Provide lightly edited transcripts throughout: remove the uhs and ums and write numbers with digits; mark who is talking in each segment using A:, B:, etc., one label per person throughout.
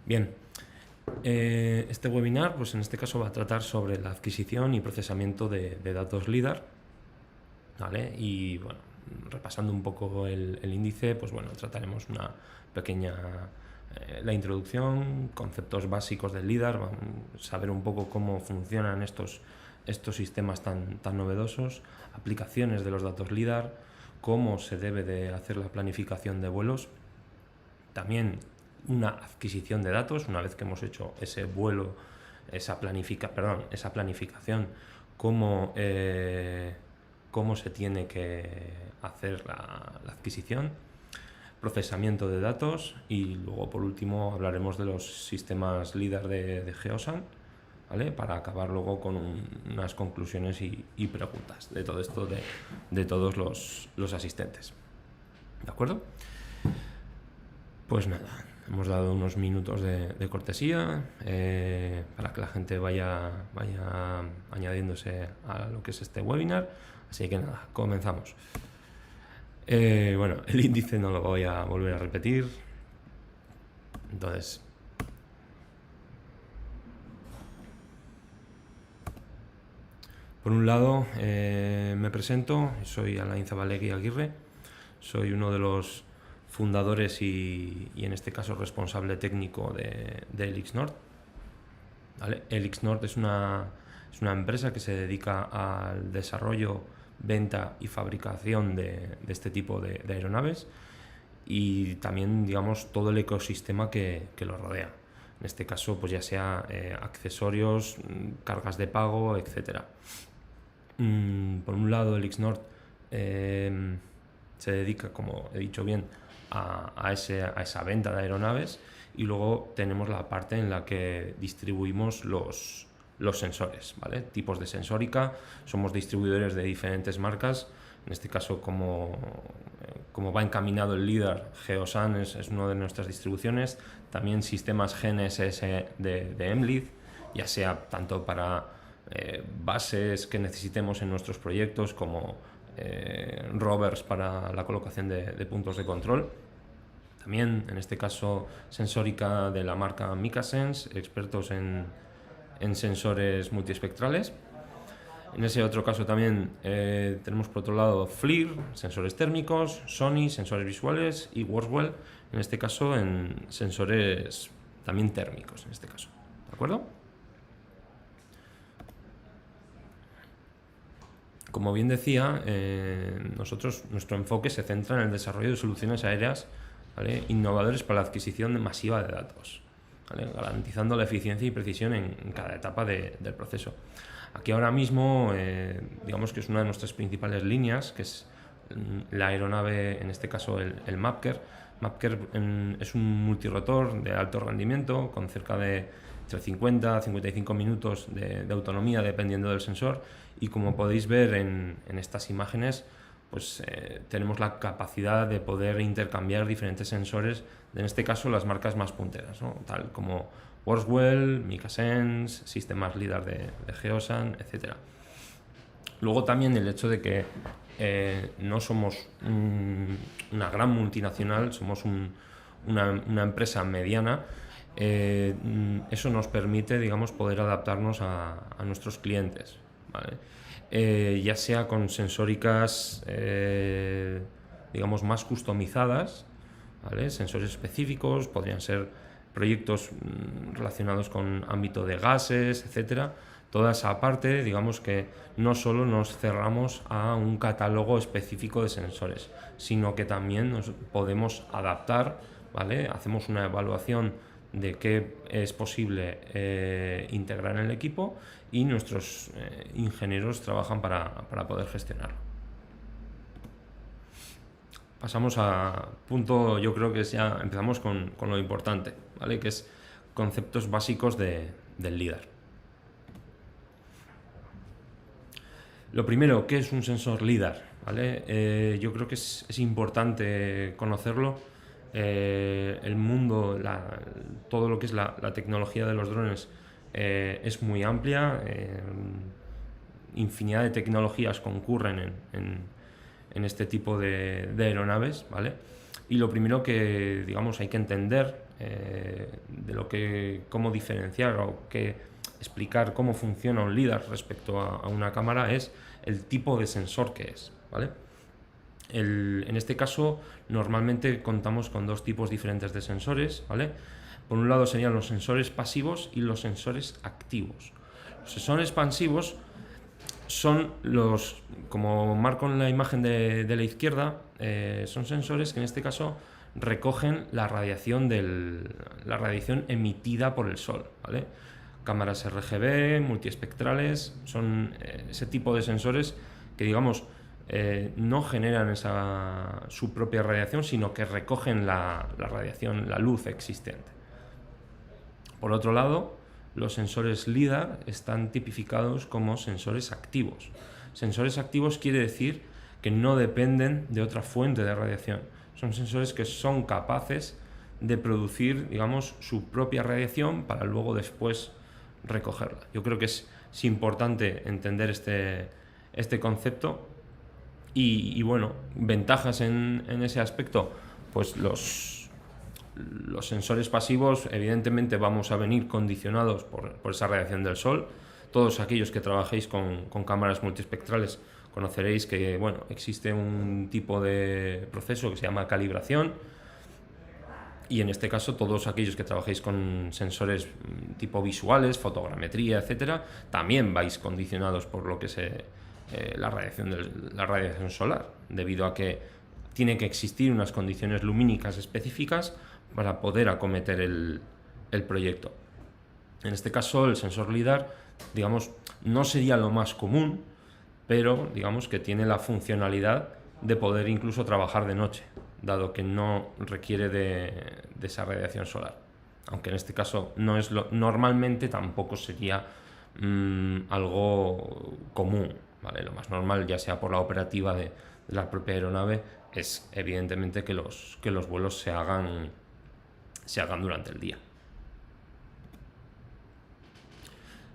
A: Bien, este webinar, pues en este caso va a tratar sobre la adquisición y procesamiento de datos LiDAR, ¿vale? Y bueno, repasando un poco el índice, pues bueno, trataremos una pequeña la introducción, conceptos básicos del LiDAR, saber un poco cómo funcionan estos sistemas tan novedosos, aplicaciones de los datos LiDAR, cómo se debe de hacer la planificación de vuelos, también una adquisición de datos, una vez que hemos hecho ese vuelo, esa planificación, cómo se tiene que hacer la adquisición, procesamiento de datos y luego por último hablaremos de los sistemas LiDAR de Geosan, ¿vale? Para acabar luego con unas conclusiones y preguntas de todo esto de todos los asistentes. ¿De acuerdo? Pues nada, hemos dado unos minutos de cortesía para que la gente vaya añadiéndose a lo que es este webinar. Así que nada, comenzamos. Bueno, el índice no lo voy a volver a repetir. Entonces, por un lado, me presento, soy Alain Zabalegui Aguirre, soy uno de los fundadores y en este caso responsable técnico de Elixnord. ¿Vale? Elixnord es una empresa que se dedica al desarrollo, venta y fabricación de este tipo de aeronaves y también, digamos, todo el ecosistema que lo rodea. En este caso, pues ya sea accesorios, cargas de pago, etcétera. Por un lado, Elixnord se dedica, como he dicho bien, a esa venta de aeronaves, y luego tenemos la parte en la que distribuimos los sensores, ¿vale? Tipos de sensórica, somos distribuidores de diferentes marcas. En este caso, como va encaminado el LiDAR, Geosan es una de nuestras distribuciones, también sistemas GNSS de EMLID, ya sea tanto para bases que necesitemos en nuestros proyectos como rovers para la colocación de puntos de control. También, en este caso, sensórica de la marca Micasense, expertos en sensores multiespectrales. En ese otro caso también tenemos por otro lado FLIR, sensores térmicos, Sony, sensores visuales, y Worswell, en este caso en sensores también térmicos, en este caso. ¿De acuerdo? Como bien decía, nuestro enfoque se centra en el desarrollo de soluciones aéreas, ¿vale?, innovadores para la adquisición masiva de datos, ¿vale?, garantizando la eficiencia y precisión en cada etapa del proceso. Aquí ahora mismo, digamos que es una de nuestras principales líneas, que es la aeronave, en este caso el Mapker. Mapker es un multirotor de alto rendimiento con cerca de entre 50 a 55 minutos de autonomía dependiendo del sensor, y como podéis ver en estas imágenes, pues tenemos la capacidad de poder intercambiar diferentes sensores, en este caso las marcas más punteras, ¿no?, tal como Worswell, Micasense, sistemas LiDAR de Geosan, etc. Luego también el hecho de que no somos una gran multinacional, somos una empresa mediana. Eso nos permite, digamos, poder adaptarnos a nuestros clientes, ¿vale? Ya sea con sensóricas, digamos, más customizadas, ¿vale?, sensores específicos, podrían ser proyectos relacionados con ámbito de gases, etcétera. Toda esa parte, digamos que no solo nos cerramos a un catálogo específico de sensores, sino que también nos podemos adaptar, ¿vale? Hacemos una evaluación de qué es posible integrar en el equipo, y nuestros ingenieros trabajan para poder gestionarlo. Pasamos a punto, yo creo que ya empezamos con lo importante, ¿vale?, que es conceptos básicos del LiDAR. Lo primero, ¿qué es un sensor LiDAR? ¿Vale? Yo creo que es importante conocerlo. El mundo, todo lo que es la tecnología de los drones es muy amplia. Infinidad de tecnologías concurren en este tipo de aeronaves, ¿vale? Y lo primero que, digamos, hay que entender cómo diferenciar o explicar cómo funciona un LiDAR respecto a una cámara es el tipo de sensor que es, ¿vale? En este caso, normalmente contamos con dos tipos diferentes de sensores, ¿vale? Por un lado serían los sensores pasivos y los sensores activos. Los sensores pasivos son como marco en la imagen de la izquierda, son sensores que en este caso recogen la radiación emitida por el sol, ¿vale? Cámaras RGB, multiespectrales, son ese tipo de sensores que, digamos, no generan su propia radiación, sino que recogen la radiación, la luz existente. Por otro lado, los sensores LiDAR están tipificados como sensores activos. Sensores activos quiere decir que no dependen de otra fuente de radiación. Son sensores que son capaces de producir, digamos, su propia radiación para luego después recogerla. Yo creo que es importante entender este concepto y bueno, ventajas en ese aspecto, pues los sensores pasivos evidentemente vamos a venir condicionados por esa radiación del sol. Todos aquellos que trabajéis con cámaras multiespectrales conoceréis que, bueno, existe un tipo de proceso que se llama calibración, y en este caso todos aquellos que trabajéis con sensores tipo visuales, fotogrametría, etcétera, también vais condicionados por lo que es la radiación solar, debido a que tiene que existir unas condiciones lumínicas específicas para poder acometer el proyecto. En este caso, el sensor LiDAR, digamos, no sería lo más común, pero digamos que tiene la funcionalidad de poder incluso trabajar de noche, dado que no requiere de esa radiación solar. Aunque en este caso normalmente tampoco sería algo común, ¿vale? Lo más normal, ya sea por la operativa de la propia aeronave, es evidentemente que los vuelos se hagan durante el día.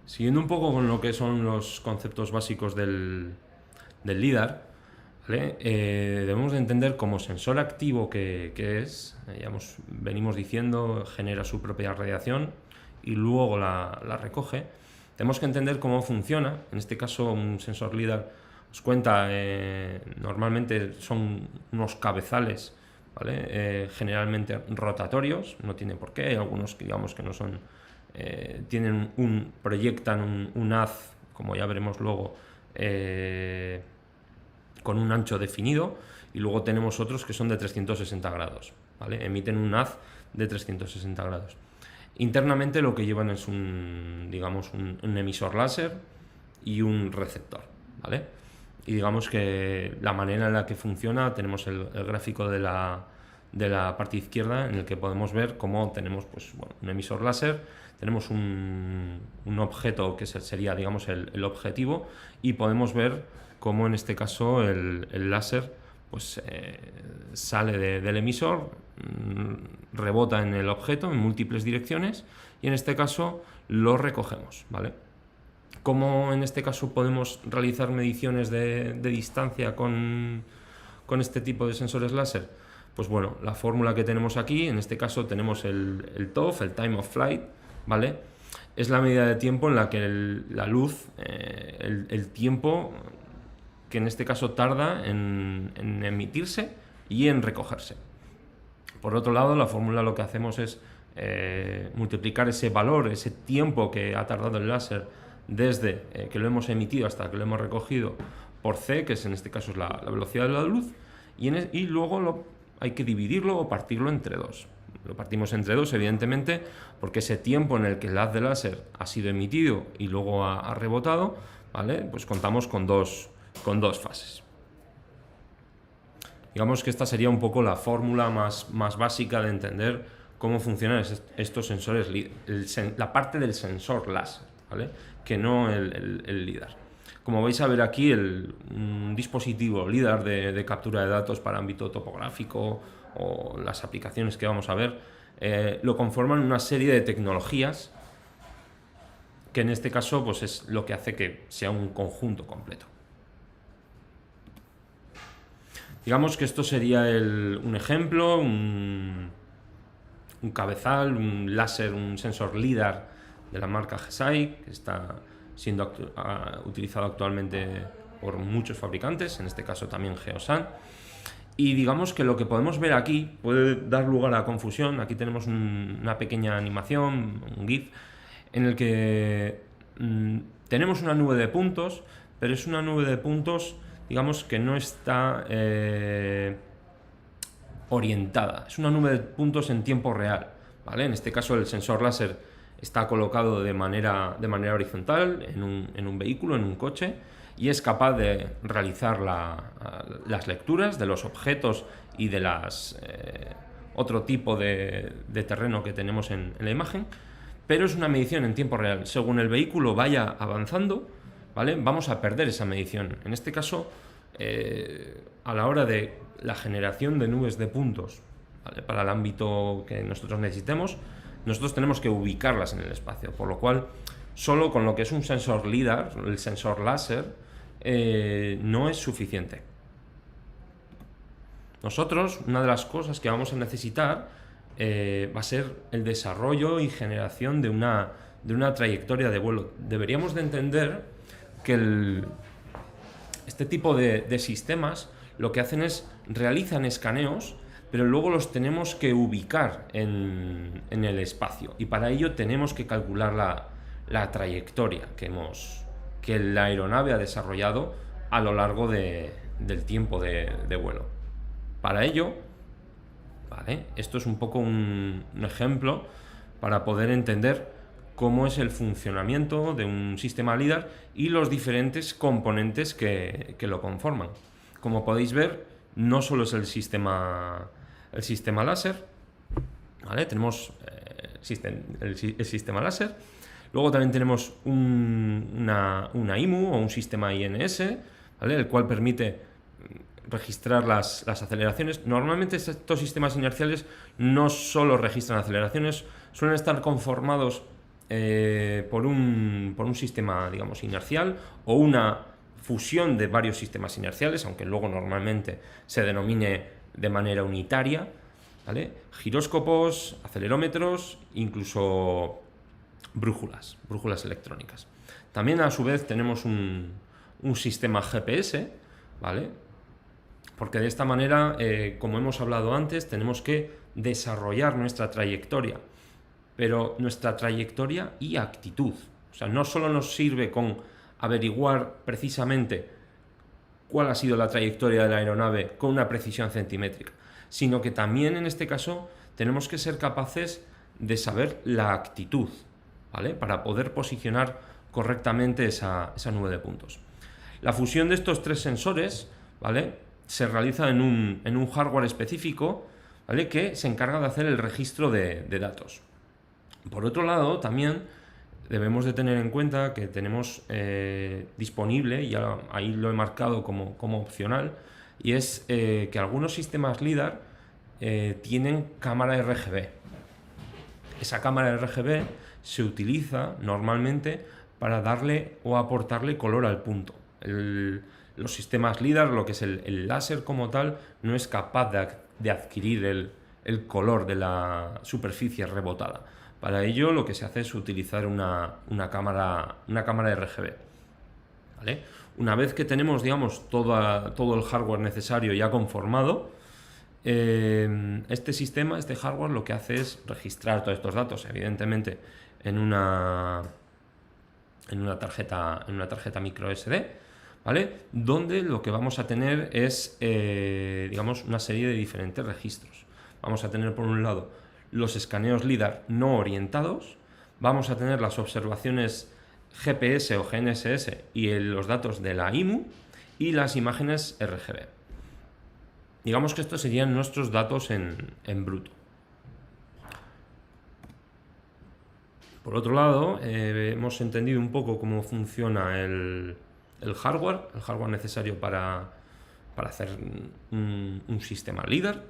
A: Siguiendo un poco con lo que son los conceptos básicos del LiDAR, ¿vale? Debemos de entender como sensor activo que es, venimos diciendo, genera su propia radiación y luego la recoge. Tenemos que entender cómo funciona. En este caso, un sensor LiDAR os cuenta, normalmente son unos cabezales, ¿vale? Generalmente rotatorios, no tiene por qué, hay algunos que digamos que no son, proyectan un haz, como ya veremos luego, con un ancho definido, y luego tenemos otros que son de 360 grados, ¿vale? Emiten un haz de 360 grados. Internamente lo que llevan es un emisor láser y un receptor, ¿vale? Y digamos que la manera en la que funciona, tenemos el gráfico de la parte izquierda, en el que podemos ver cómo tenemos, pues, bueno, un emisor láser, tenemos un objeto que sería, digamos, el objetivo, y podemos ver cómo en este caso el láser, pues, sale del emisor, rebota en el objeto en múltiples direcciones, y en este caso lo recogemos, ¿vale? ¿Cómo en este caso podemos realizar mediciones de distancia con este tipo de sensores láser? Pues bueno, la fórmula que tenemos aquí, en este caso tenemos el TOF, el Time of Flight, ¿vale? Es la medida de tiempo en la que la luz, el tiempo que en este caso tarda en emitirse y en recogerse. Por otro lado, la fórmula lo que hacemos es multiplicar ese valor, ese tiempo que ha tardado el láser desde que lo hemos emitido hasta que lo hemos recogido, por c, que en este caso es la velocidad de la luz, y luego hay que dividirlo o partirlo entre dos. Lo partimos entre dos, evidentemente, porque ese tiempo en el que el haz de láser ha sido emitido y luego ha rebotado, ¿vale? Pues contamos con dos fases. Digamos que esta sería un poco la fórmula más básica de entender cómo funcionan estos sensores, la parte del sensor láser, ¿vale? Que no el LiDAR. Como vais a ver aquí, un dispositivo LiDAR de captura de datos para ámbito topográfico, o las aplicaciones que vamos a ver, lo conforman una serie de tecnologías que en este caso, pues, es lo que hace que sea un conjunto completo. Digamos que esto sería un ejemplo, un un cabezal, un láser, un sensor LIDAR de la marca GESAI, que está siendo utilizado actualmente por muchos fabricantes, en este caso también Geosan. Y digamos que lo que podemos ver aquí puede dar lugar a confusión. Aquí tenemos una pequeña animación, un GIF, en el que tenemos una nube de puntos, pero es una nube de puntos, digamos, que no está orientada. Es una nube de puntos en tiempo real, ¿vale? En este caso el sensor láser está colocado de manera horizontal en un vehículo, en un coche, y es capaz de realizar las lecturas de los objetos y de otro tipo de terreno que tenemos en la imagen, pero es una medición en tiempo real. Según el vehículo vaya avanzando, ¿vale?, vamos a perder esa medición. En este caso, a la hora de la generación de nubes de puntos, ¿vale?, para el ámbito que nosotros necesitemos, nosotros tenemos que ubicarlas en el espacio, por lo cual solo con lo que es un sensor LIDAR, el sensor láser, no es suficiente. Nosotros, una de las cosas que vamos a necesitar va a ser el desarrollo y generación de una trayectoria de vuelo. Deberíamos de entender que este tipo de sistemas lo que hacen es realizan escaneos, pero luego los tenemos que ubicar en el espacio, y para ello tenemos que calcular la trayectoria que la aeronave ha desarrollado a lo largo del tiempo de vuelo. Para ello, ¿vale?, esto es un poco un ejemplo para poder entender cómo es el funcionamiento de un sistema LIDAR y los diferentes componentes que lo conforman. Como podéis ver, no solo es el sistema láser, ¿vale? Tenemos el sistema láser, luego también tenemos una IMU o un sistema INS, ¿vale?, el cual permite registrar las aceleraciones. Normalmente estos sistemas inerciales no solo registran aceleraciones, suelen estar conformados por un sistema, digamos, inercial o una fusión de varios sistemas inerciales, aunque luego normalmente se denomine de manera unitaria, ¿vale? Giróscopos, acelerómetros, incluso brújulas electrónicas. También a su vez tenemos un sistema GPS, ¿vale?, porque de esta manera, como hemos hablado antes, tenemos que desarrollar nuestra trayectoria, pero nuestra trayectoria y actitud. O sea, no solo nos sirve con averiguar precisamente cuál ha sido la trayectoria de la aeronave con una precisión centimétrica, sino que también en este caso tenemos que ser capaces de saber la actitud, ¿vale?, para poder posicionar correctamente esa nube de puntos. La fusión de estos tres sensores, ¿vale?, se realiza en un hardware específico, ¿vale?, que se encarga de hacer el registro de datos. Por otro lado, también debemos de tener en cuenta que tenemos disponible, y ahí lo he marcado como opcional, y es que algunos sistemas LIDAR tienen cámara RGB. Esa cámara RGB se utiliza normalmente para darle o aportarle color al punto. Los sistemas LIDAR, lo que es el láser como tal, no es capaz de adquirir el color de la superficie rebotada. Para ello lo que se hace es utilizar una cámara RGB, ¿vale? Una vez que tenemos, digamos, todo el hardware necesario ya conformado, este hardware lo que hace es registrar todos estos datos, evidentemente en una tarjeta micro SD, ¿vale?, donde lo que vamos a tener es, digamos, una serie de diferentes registros. Vamos a tener, por un lado, los escaneos LIDAR no orientados, vamos a tener las observaciones GPS o GNSS y los datos de la IMU y las imágenes RGB. Digamos que estos serían nuestros datos en bruto. Por otro lado, hemos entendido un poco cómo funciona el hardware necesario para hacer un sistema LIDAR.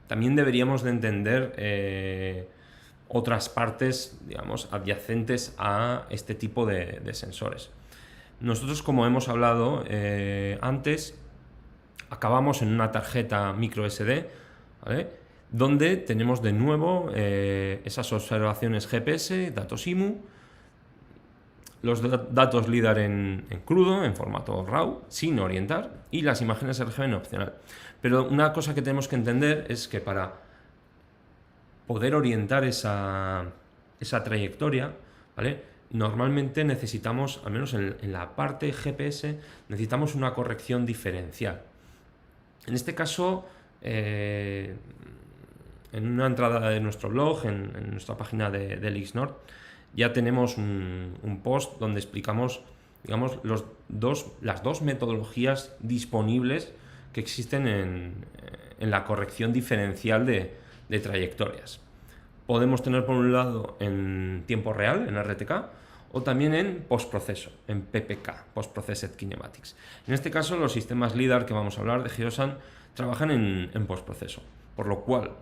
A: También deberíamos de entender otras partes, digamos, adyacentes a este tipo de sensores. Nosotros, como hemos hablado antes, acabamos en una tarjeta micro SD, ¿vale?, donde tenemos de nuevo esas observaciones GPS, datos IMU, los datos LIDAR en crudo, en formato RAW, sin orientar, y las imágenes RGB en opcional. Pero una cosa que tenemos que entender es que para poder orientar esa trayectoria, ¿vale?, normalmente necesitamos, al menos en la parte GPS, necesitamos una corrección diferencial. En este caso, en una entrada de nuestro blog, en nuestra página de Elixnord, ya tenemos un post donde explicamos, digamos, las dos metodologías disponibles que existen en la corrección diferencial de trayectorias. Podemos tener por un lado en tiempo real, en RTK, o también en postproceso, en PPK, Post Processed Kinematics. En este caso, los sistemas LIDAR que vamos a hablar de Geosan trabajan en postproceso, por lo cual,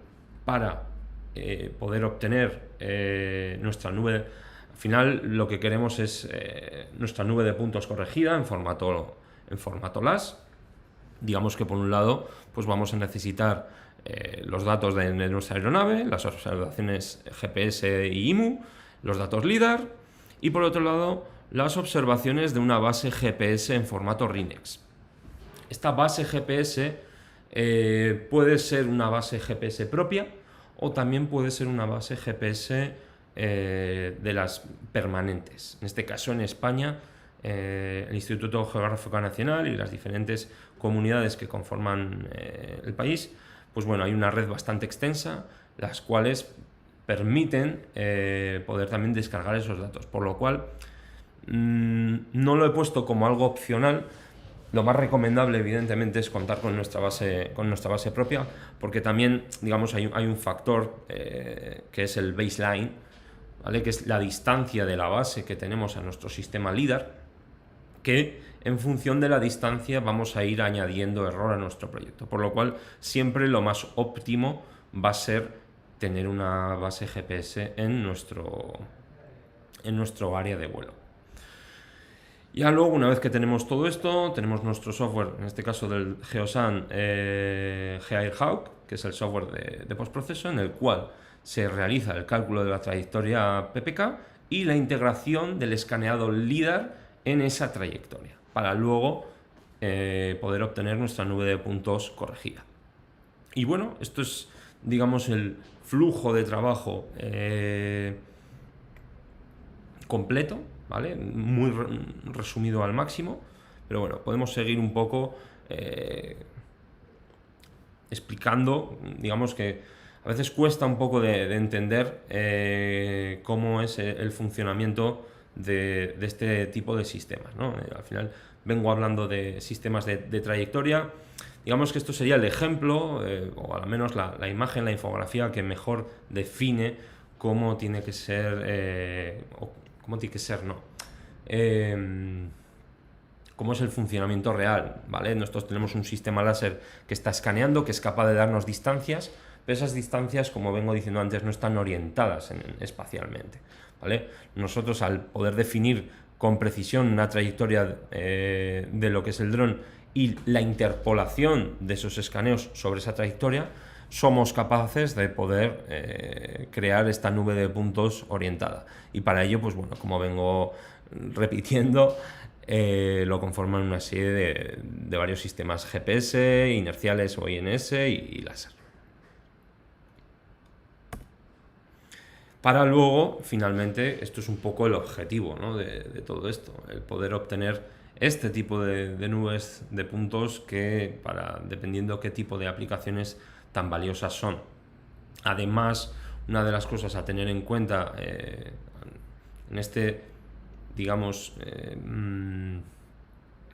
A: para poder obtener nuestra nube, al final lo que queremos es nuestra nube de puntos corregida en formato LAS. Digamos que por un lado pues vamos a necesitar los datos de nuestra aeronave, las observaciones GPS y IMU, los datos LIDAR, y por otro lado las observaciones de una base GPS en formato RINEX. Esta base GPS puede ser una base GPS propia o también puede ser una base GPS de las permanentes. En este caso, en España, el Instituto Geográfico Nacional y las diferentes comunidades que conforman el país, pues bueno, hay una red bastante extensa, las cuales permiten poder también descargar esos datos, por lo cual no lo he puesto como algo opcional. Lo más recomendable, evidentemente, es contar con nuestra base propia, porque también, digamos, hay un factor que es el baseline, ¿vale?, que es la distancia de la base que tenemos a nuestro sistema LIDAR, que en función de la distancia vamos a ir añadiendo error a nuestro proyecto, por lo cual siempre lo más óptimo va a ser tener una base GPS en nuestro área de vuelo. Ya luego, una vez que tenemos todo esto, tenemos nuestro software, en este caso del Geosan GAIR-Hawk, que es el software de postproceso, en el cual se realiza el cálculo de la trayectoria PPK y la integración del escaneado LIDAR en esa trayectoria, para luego poder obtener nuestra nube de puntos corregida. Y bueno, esto es, digamos, el flujo de trabajo completo, ¿vale?, muy resumido al máximo, pero bueno, podemos seguir un poco explicando. Digamos que a veces cuesta un poco de entender cómo es el funcionamiento de este tipo de sistemas, ¿no? Al final vengo hablando de sistemas de trayectoria. Digamos que esto sería el ejemplo, o al menos la imagen, la infografía que mejor define cómo tiene que ser, cómo es el funcionamiento real, ¿vale? Nosotros tenemos un sistema láser que está escaneando, que es capaz de darnos distancias, pero esas distancias, como vengo diciendo antes, no están orientadas espacialmente, ¿vale? Nosotros, al poder definir con precisión una trayectoria de lo que es el dron y la interpolación de esos escaneos sobre esa trayectoria, somos capaces de poder crear esta nube de puntos orientada. Y para ello, pues bueno, como vengo repitiendo, lo conforman una serie de varios sistemas GPS, inerciales o INS y láser. Para luego, finalmente, esto es un poco el objetivo, ¿no?, de todo esto, el poder obtener este tipo de nubes de puntos que, dependiendo qué tipo de aplicaciones tan valiosas son. Además, una de las cosas a tener en cuenta en este, digamos,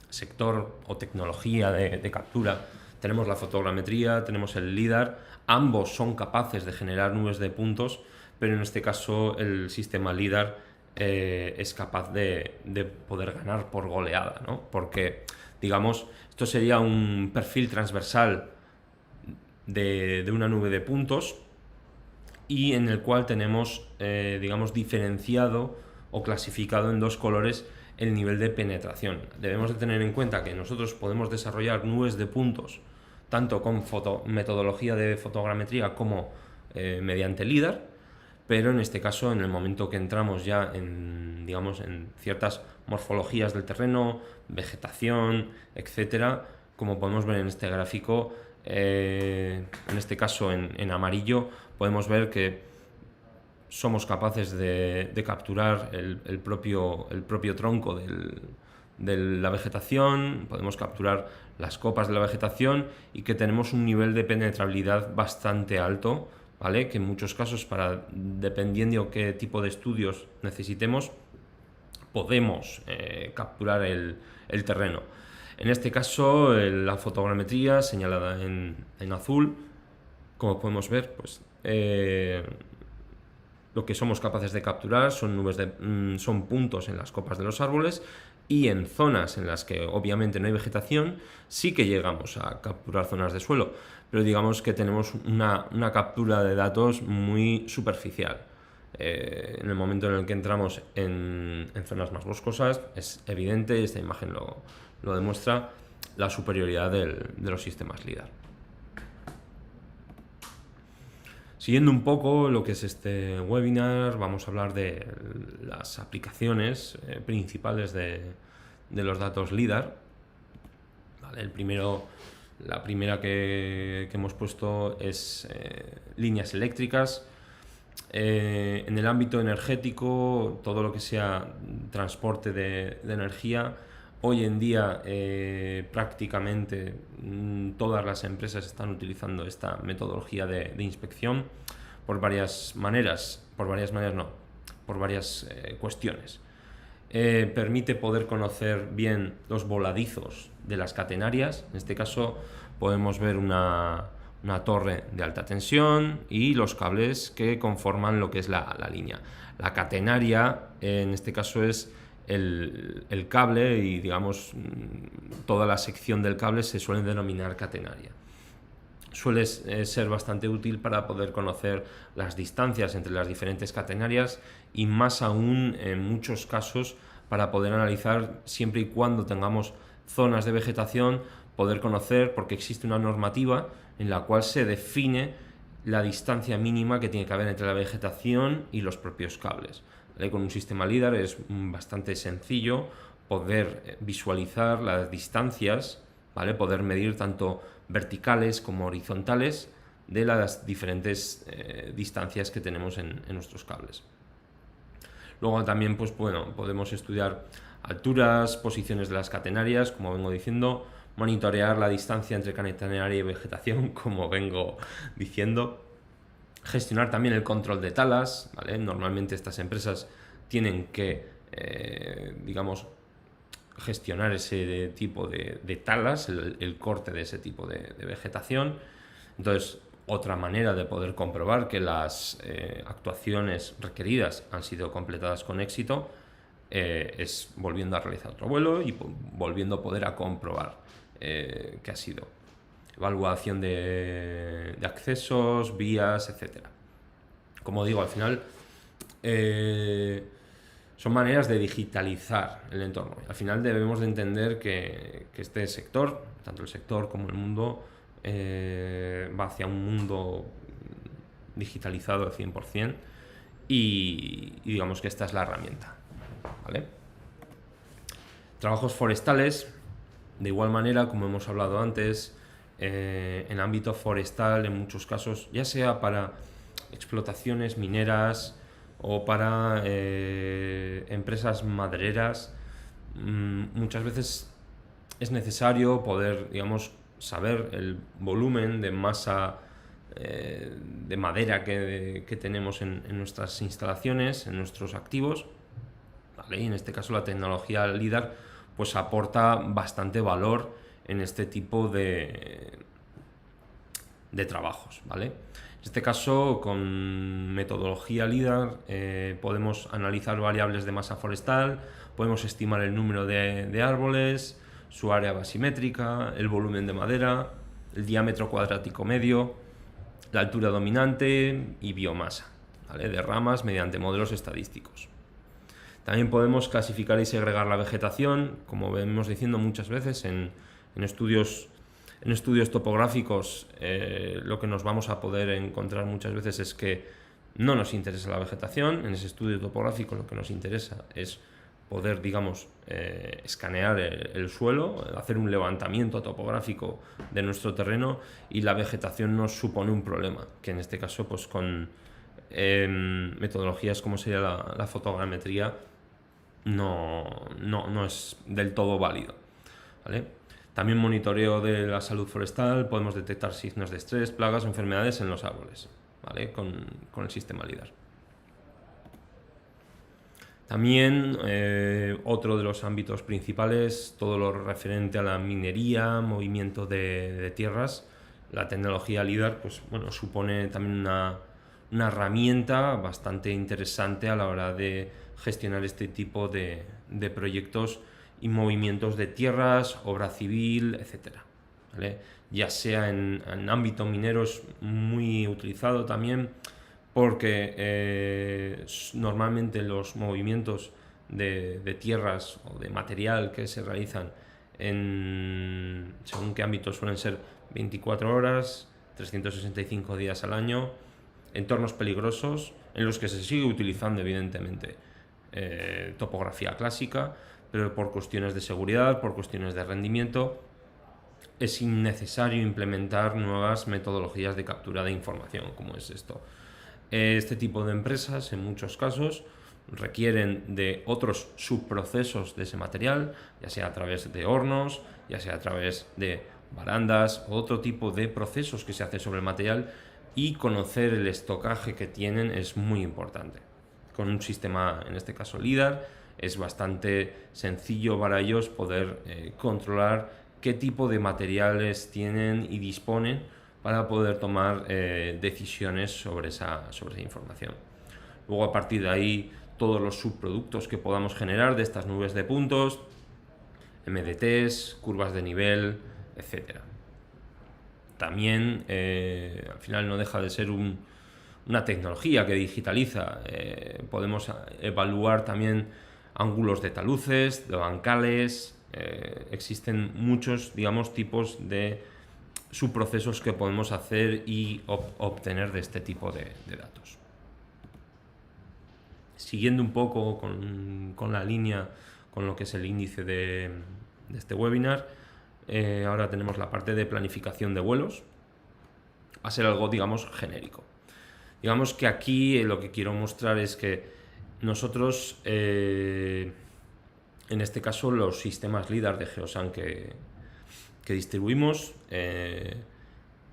A: sector o tecnología de captura, tenemos la fotogrametría, tenemos el LIDAR, ambos son capaces de generar nubes de puntos, pero en este caso el sistema LIDAR es capaz de poder ganar por goleada, ¿no? Porque, digamos, esto sería un perfil transversal de una nube de puntos, y en el cual tenemos, digamos, diferenciado o clasificado en dos colores el nivel de penetración. Debemos de tener en cuenta que nosotros podemos desarrollar nubes de puntos tanto con metodología de fotogrametría como mediante LIDAR, pero en este caso, en el momento que entramos ya en, digamos, en ciertas morfologías del terreno, vegetación, etcétera, como podemos ver en este gráfico, en este caso en amarillo, podemos ver que somos capaces de capturar el propio tronco de la vegetación, podemos capturar las copas de la vegetación y que tenemos un nivel de penetrabilidad bastante alto, ¿vale? Que en muchos casos, dependiendo qué tipo de estudios necesitemos, podemos capturar el terreno. En este caso, la fotogrametría señalada en azul, como podemos ver, pues lo que somos capaces de capturar son puntos en las copas de los árboles, y en zonas en las que obviamente no hay vegetación sí que llegamos a capturar zonas de suelo, pero digamos que tenemos una captura de datos muy superficial. En el momento en el que entramos en zonas más boscosas es evidente, esta imagen lo demuestra, la superioridad de los sistemas LIDAR. Siguiendo un poco lo que es este webinar, vamos a hablar de las aplicaciones principales de los datos LIDAR. Vale, la primera que hemos puesto es líneas eléctricas. En el ámbito energético, todo lo que sea transporte de energía, hoy en día prácticamente todas las empresas están utilizando esta metodología de inspección por varias cuestiones. Permite poder conocer bien los voladizos de las catenarias. En este caso podemos ver una torre de alta tensión y los cables que conforman lo que es la línea. La catenaria, en este caso, es el cable, y digamos toda la sección del cable se suele denominar catenaria. Suele ser bastante útil para poder conocer las distancias entre las diferentes catenarias, y más aún en muchos casos para poder analizar, siempre y cuando tengamos zonas de vegetación, poder conocer, porque existe una normativa en la cual se define la distancia mínima que tiene que haber entre la vegetación y los propios cables. Con un sistema LIDAR es bastante sencillo poder visualizar las distancias, ¿vale? Poder medir tanto verticales como horizontales de las diferentes distancias que tenemos en nuestros cables. Luego también, pues bueno, podemos estudiar alturas, posiciones de las catenarias, como vengo diciendo, monitorear la distancia entre catenaria y vegetación, como vengo diciendo, gestionar también el control de talas, ¿vale? Normalmente estas empresas tienen que, digamos, gestionar ese tipo de talas, el corte de ese tipo de vegetación. Entonces, otra manera de poder comprobar que las actuaciones requeridas han sido completadas con éxito es volviendo a realizar otro vuelo y volviendo a poder comprobar que ha sido. Evaluación de accesos, vías, etc. Como digo, al final son maneras de digitalizar el entorno. Al final debemos de entender que este sector, tanto el sector como el mundo, va hacia un mundo digitalizado al 100%, y digamos que esta es la herramienta, ¿vale? Trabajos forestales, de igual manera, como hemos hablado antes, en ámbito forestal, en muchos casos, ya sea para explotaciones mineras o para empresas madereras, muchas veces es necesario poder, digamos, saber el volumen de masa de madera que tenemos en nuestras instalaciones, en nuestros activos, ¿vale? Y en este caso la tecnología LIDAR pues aporta bastante valor en este tipo de trabajos, ¿vale? En este caso, con metodología LIDAR podemos analizar variables de masa forestal, podemos estimar el número de árboles, su área basimétrica, el volumen de madera, el diámetro cuadrático medio, la altura dominante y biomasa, ¿vale? De ramas mediante modelos estadísticos. También podemos clasificar y segregar la vegetación, como venimos diciendo muchas veces en estudios En estudios topográficos lo que nos vamos a poder encontrar muchas veces es que no nos interesa la vegetación. En ese estudio topográfico lo que nos interesa es poder, digamos, escanear el suelo, hacer un levantamiento topográfico de nuestro terreno, y la vegetación nos supone un problema, que en este caso pues con metodologías como sería la fotogrametría no es del todo válido, ¿vale? También monitoreo de la salud forestal, podemos detectar signos de estrés, plagas o enfermedades en los árboles, ¿vale? Con el sistema LIDAR. También otro de los ámbitos principales, todo lo referente a la minería, movimiento de tierras. La tecnología LIDAR pues, bueno, supone también una herramienta bastante interesante a la hora de gestionar este tipo de proyectos y movimientos de tierras, obra civil, etc. ¿Vale? Ya sea en ámbito minero es muy utilizado también, porque normalmente los movimientos de tierras o de material que se realizan según qué ámbito, suelen ser 24 horas, 365 días al año, entornos peligrosos en los que se sigue utilizando evidentemente topografía clásica, pero por cuestiones de seguridad, por cuestiones de rendimiento, es innecesario implementar nuevas metodologías de captura de información, como es esto. Este tipo de empresas, en muchos casos, requieren de otros subprocesos de ese material, ya sea a través de hornos, ya sea a través de barandas o otro tipo de procesos que se hace sobre el material, y conocer el estocaje que tienen es muy importante. Con un sistema, en este caso LIDAR, es bastante sencillo para ellos poder controlar qué tipo de materiales tienen y disponen para poder tomar decisiones sobre esa información. Luego, a partir de ahí, todos los subproductos que podamos generar de estas nubes de puntos, MDTs, curvas de nivel, etc. También, al final, no deja de ser una tecnología que digitaliza. Podemos evaluar también ángulos de taludes, de bancales. Existen muchos, digamos, tipos de subprocesos que podemos hacer y obtener de este tipo de datos. Siguiendo un poco con la línea, con lo que es el índice de este webinar, ahora tenemos la parte de planificación de vuelos. Va a ser algo, digamos, genérico. Digamos que aquí lo que quiero mostrar es que nosotros, en este caso, los sistemas LIDAR de Geosan que distribuimos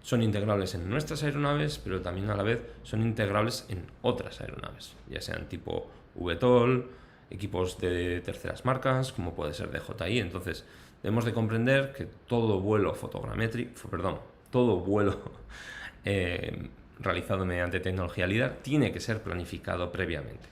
A: son integrables en nuestras aeronaves, pero también a la vez son integrables en otras aeronaves, ya sean tipo VTOL, equipos de terceras marcas, como puede ser DJI. Entonces, debemos de comprender que todo vuelo realizado mediante tecnología LIDAR tiene que ser planificado previamente,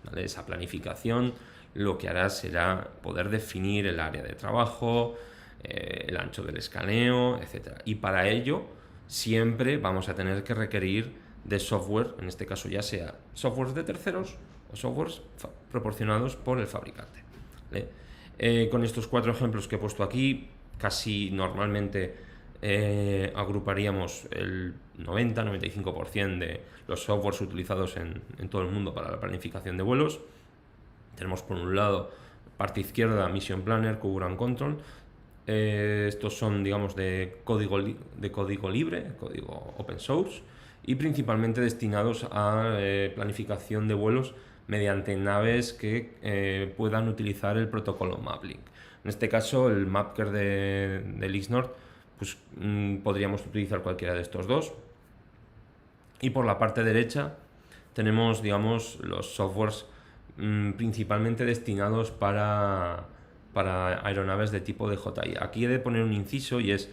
A: ¿vale? Esa planificación lo que hará será poder definir el área de trabajo, el ancho del escaneo, etc. Y para ello siempre vamos a tener que requerir de software, en este caso ya sea softwares de terceros o softwares proporcionados por el fabricante, ¿vale? Con estos 4 ejemplos que he puesto aquí, casi normalmente agruparíamos el 90-95% de los softwares utilizados en todo el mundo para la planificación de vuelos. Tenemos por un lado, parte izquierda, Mission Planner, Ground Control. Estos son, digamos, de código libre, código open source, y principalmente destinados a planificación de vuelos mediante naves que puedan utilizar el protocolo MapLink. En este caso, el Mapker de Lixnord, pues podríamos utilizar cualquiera de estos dos. Y por la parte derecha tenemos, digamos, los softwares principalmente destinados para aeronaves de tipo DJI. Aquí he de poner un inciso, y es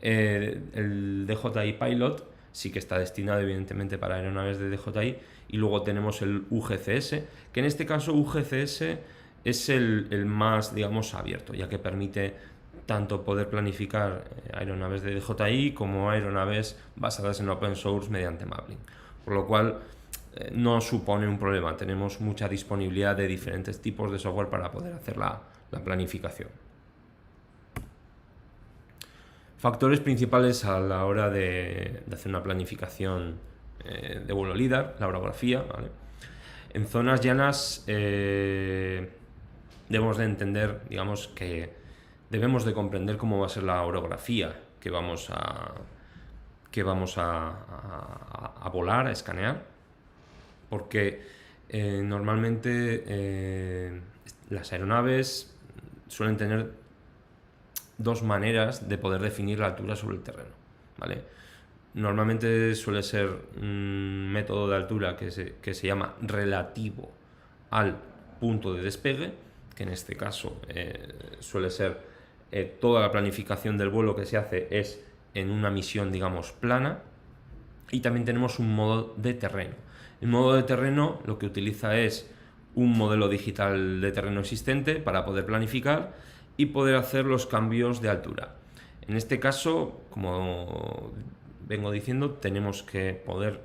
A: el DJI Pilot sí que está destinado evidentemente para aeronaves de DJI, y luego tenemos el UGCS, que en este caso UGCS es el más, digamos, abierto, ya que permite tanto poder planificar aeronaves de DJI como aeronaves basadas en open source mediante Maplink, por lo cual no supone un problema. Tenemos mucha disponibilidad de diferentes tipos de software para poder hacer la planificación. Factores principales a la hora de hacer una planificación de vuelo LiDAR, la orografía, ¿vale? En zonas llanas debemos de entender, digamos, que debemos de comprender cómo va a ser la orografía que vamos a volar, a escanear, porque normalmente las aeronaves suelen tener dos maneras de poder definir la altura sobre el terreno, ¿vale? Normalmente suele ser un método de altura que se llama relativo al punto de despegue, que en este caso suele ser toda la planificación del vuelo que se hace es en una misión, digamos, plana. Y también tenemos un modo de terreno. El modo de terreno lo que utiliza es un modelo digital de terreno existente para poder planificar y poder hacer los cambios de altura. En este caso, como vengo diciendo, tenemos que poder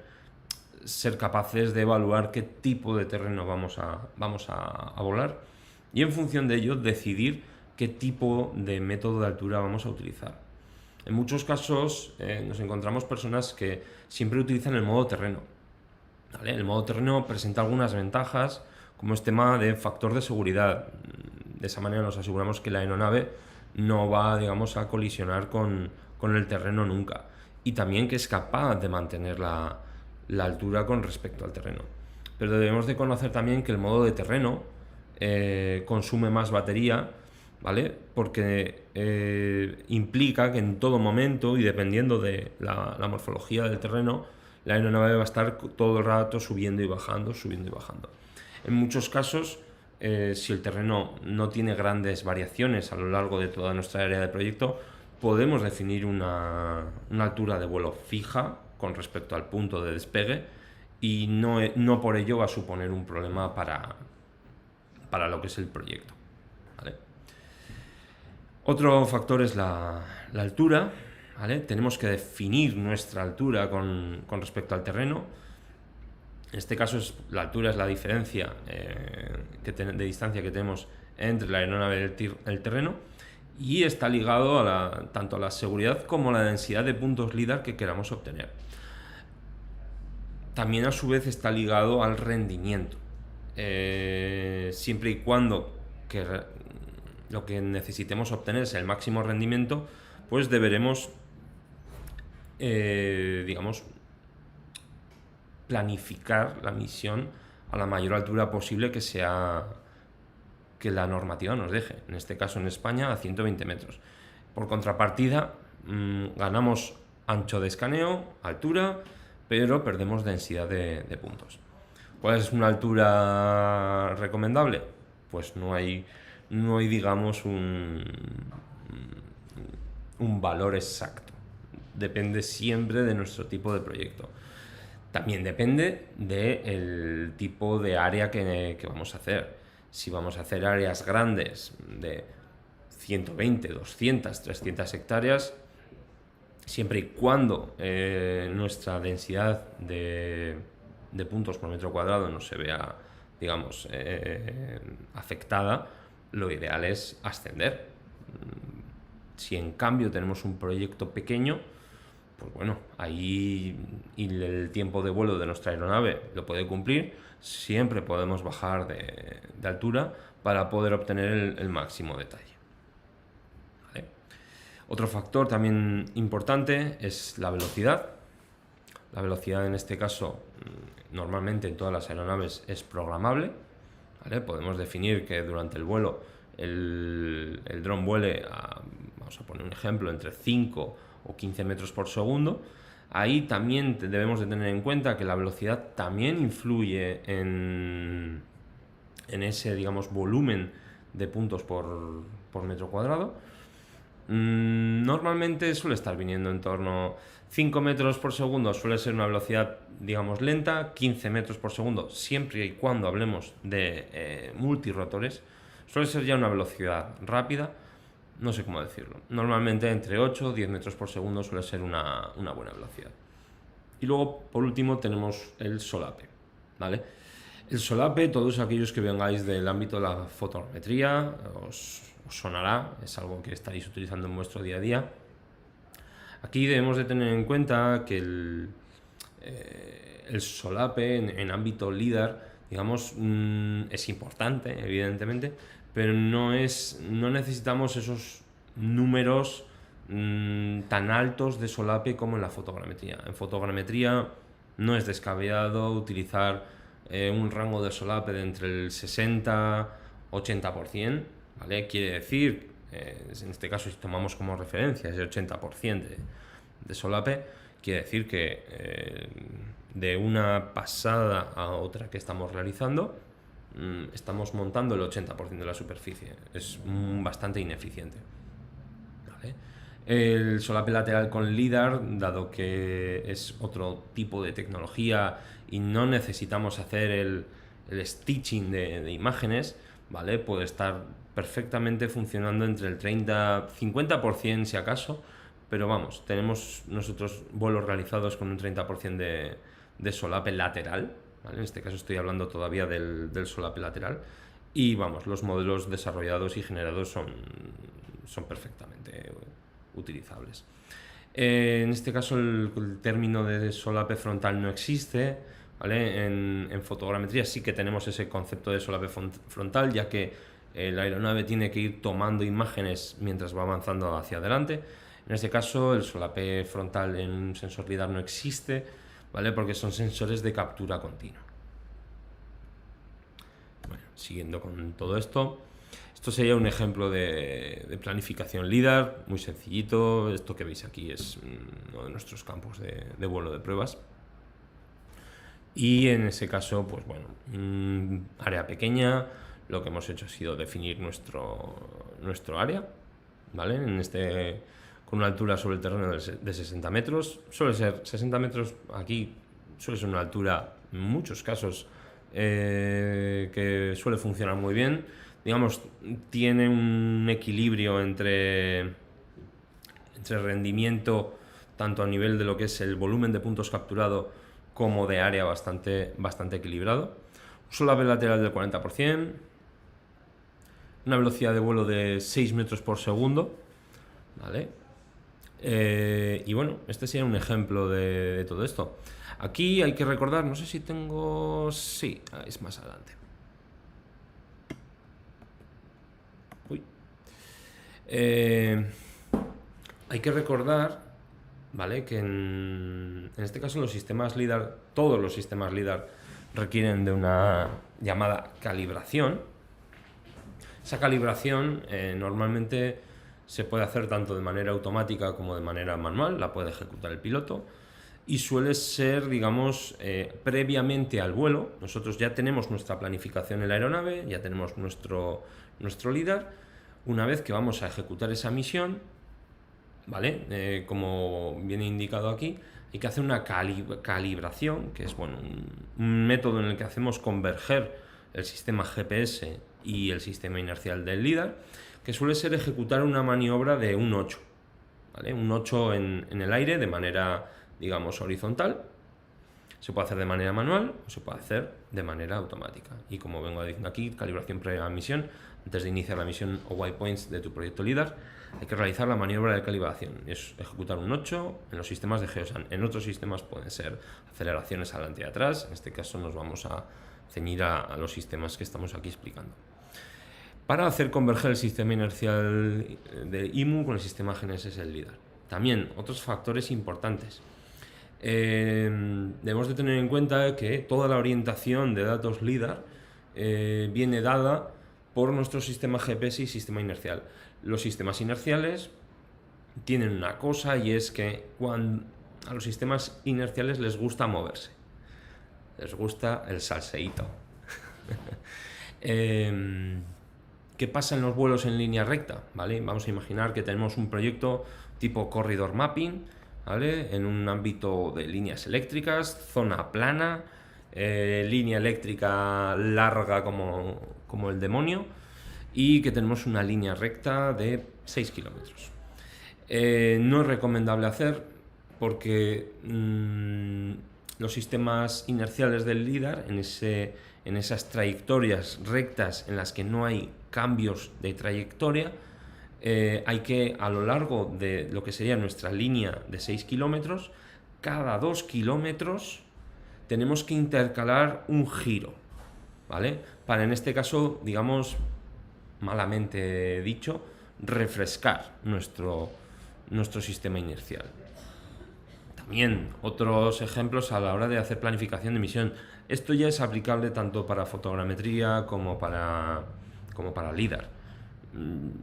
A: ser capaces de evaluar qué tipo de terreno vamos a volar y en función de ello decidir qué tipo de método de altura vamos a utilizar. En muchos casos nos encontramos personas que siempre utilizan el modo terreno, ¿vale? El modo terreno presenta algunas ventajas, como es tema de factor de seguridad. De esa manera nos aseguramos que la aeronave no va, digamos, a colisionar con el terreno nunca. Y también que es capaz de mantener la altura con respecto al terreno. Pero debemos de conocer también que el modo de terreno consume más batería, ¿vale? Porque implica que en todo momento y dependiendo de la morfología del terreno, la aeronave va a estar todo el rato subiendo y bajando, subiendo y bajando. En muchos casos, si el terreno no tiene grandes variaciones a lo largo de toda nuestra área de proyecto, podemos definir una altura de vuelo fija con respecto al punto de despegue y no por ello va a suponer un problema para lo que es el proyecto, ¿vale? Otro factor es la altura, ¿vale? Tenemos que definir nuestra altura con respecto al terreno. En este caso la altura es la diferencia de distancia que tenemos entre la aeronave y el terreno y está ligado tanto a la seguridad como a la densidad de puntos LiDAR que queramos obtener. También a su vez está ligado al rendimiento. Siempre y cuando lo que necesitemos obtener es el máximo rendimiento, pues deberemos, digamos, planificar la misión a la mayor altura posible que la normativa nos deje. En este caso en España a 120 metros. Por contrapartida, ganamos ancho de escaneo, altura, pero perdemos densidad de puntos. ¿Cuál es una altura recomendable? Pues no hay digamos un valor exacto. Depende siempre de nuestro tipo de proyecto. También depende del tipo de área que vamos a hacer. Si vamos a hacer áreas grandes de 120, 200, 300 hectáreas, siempre y cuando nuestra densidad de puntos por metro cuadrado no se vea, digamos, afectada, lo ideal es ascender. Si en cambio tenemos un proyecto pequeño, pues bueno, ahí el tiempo de vuelo de nuestra aeronave lo puede cumplir, siempre podemos bajar de altura para poder obtener el máximo detalle. ¿Vale? Otro factor también importante es la velocidad. La velocidad en este caso normalmente en todas las aeronaves es programable, ¿vale? Podemos definir que durante el vuelo el dron vuele vamos a poner un ejemplo, entre 5 o 15 metros por segundo. Ahí también debemos de tener en cuenta que la velocidad también influye en ese, digamos, volumen de puntos por metro cuadrado. Normalmente suele estar viniendo en torno a 5 metros por segundo, suele ser una velocidad, digamos, lenta. 15 metros por segundo, siempre y cuando hablemos de multirotores, suele ser ya una velocidad rápida. No sé cómo decirlo. Normalmente entre 8 y 10 metros por segundo suele ser una buena velocidad. Y luego, por último, tenemos el solape, ¿vale? El solape, todos aquellos que vengáis del ámbito de la fotogrametría, os sonará, es algo que estaréis utilizando en vuestro día a día. Aquí debemos de tener en cuenta que el solape en ámbito LiDAR, digamos, es importante, evidentemente, pero no necesitamos esos números tan altos de solape como en la fotogrametría. En fotogrametría no es descabellado utilizar un rango de solape de entre el 60-80%, ¿vale? Quiere decir, en este caso si tomamos como referencia ese 80% de solape, quiere decir que de una pasada a otra que estamos realizando, estamos montando el 80% de la superficie. Es bastante ineficiente, ¿vale? El solape lateral con LiDAR, dado que es otro tipo de tecnología y no necesitamos hacer el stitching de imágenes, ¿vale? Puede estar perfectamente funcionando entre el 30-50% si acaso, pero vamos, tenemos nosotros vuelos realizados con un 30% de solape lateral, ¿vale? En este caso estoy hablando todavía del solape lateral, y vamos, los modelos desarrollados y generados son perfectamente utilizables. En este caso el término de solape frontal no existe, ¿vale? En fotogrametría sí que tenemos ese concepto de solape frontal, ya que la aeronave tiene que ir tomando imágenes mientras va avanzando hacia adelante. En este caso el solape frontal en un sensor LiDAR no existe, ¿vale? Porque son sensores de captura continua. Bueno, siguiendo con todo esto, esto sería un ejemplo de planificación LiDAR, muy sencillito. Esto que veis aquí es uno de nuestros campos de vuelo de pruebas. Y en ese caso, pues bueno, área pequeña, lo que hemos hecho ha sido definir nuestro área, ¿vale? Con una altura sobre el terreno de 60 metros. Suele ser 60 metros, aquí suele ser una altura, en muchos casos, que suele funcionar muy bien. Digamos, tiene un equilibrio entre rendimiento, tanto a nivel de lo que es el volumen de puntos capturado como de área, bastante equilibrado. Un solape lateral del 40%, una velocidad de vuelo de 6 metros por segundo, ¿vale? Y bueno, este sería un ejemplo de todo esto. Aquí hay que recordar, no sé si tengo... Sí, es más adelante. Uy. Hay que recordar, ¿vale? Que en este caso los sistemas LiDAR, todos los sistemas LiDAR requieren de una llamada calibración. Esa calibración normalmente se puede hacer tanto de manera automática como de manera manual, la puede ejecutar el piloto, y suele ser, digamos, previamente al vuelo. Nosotros ya tenemos nuestra planificación en la aeronave, ya tenemos nuestro LiDAR. Una vez que vamos a ejecutar esa misión, ¿vale? Como viene indicado aquí, hay que hacer una calibración, que es bueno, un método en el que hacemos converger el sistema GPS y el sistema inercial del LiDAR, que suele ser ejecutar una maniobra de un 8, ¿vale? Un 8 en el aire de manera, digamos, horizontal. Se puede hacer de manera manual o se puede hacer de manera automática. Y como vengo diciendo aquí, calibración previa a misión. Antes de iniciar la misión o waypoints de tu proyecto LiDAR, hay que realizar la maniobra de calibración. Es ejecutar un 8 en los sistemas de Geosan. En otros sistemas pueden ser aceleraciones adelante y atrás. En este caso nos vamos a ceñir a los sistemas que estamos aquí explicando. Para hacer converger el sistema inercial de IMU con el sistema GNSS del LiDAR. También otros factores importantes. Debemos de tener en cuenta que toda la orientación de datos LiDAR viene dada por nuestro sistema GPS y sistema inercial. Los sistemas inerciales tienen una cosa, y es que a los sistemas inerciales les gusta moverse, les gusta el salseíto. ¿Qué pasa en los vuelos en línea recta? ¿Vale? Vamos a imaginar que tenemos un proyecto tipo corridor mapping, ¿vale? En un ámbito de líneas eléctricas, zona plana, línea eléctrica larga como el demonio, y que tenemos una línea recta de 6 kilómetros. No es recomendable hacer porque los sistemas inerciales del LiDAR en esas trayectorias rectas en las que no hay cambios de trayectoria, hay que, a lo largo de lo que sería nuestra línea de 6 kilómetros, cada 2 kilómetros tenemos que intercalar un giro, ¿vale? Para, en este caso, digamos, malamente dicho, refrescar nuestro sistema inercial. También otros ejemplos a la hora de hacer planificación de misión. Esto ya es aplicable tanto para fotogrametría como para LiDAR.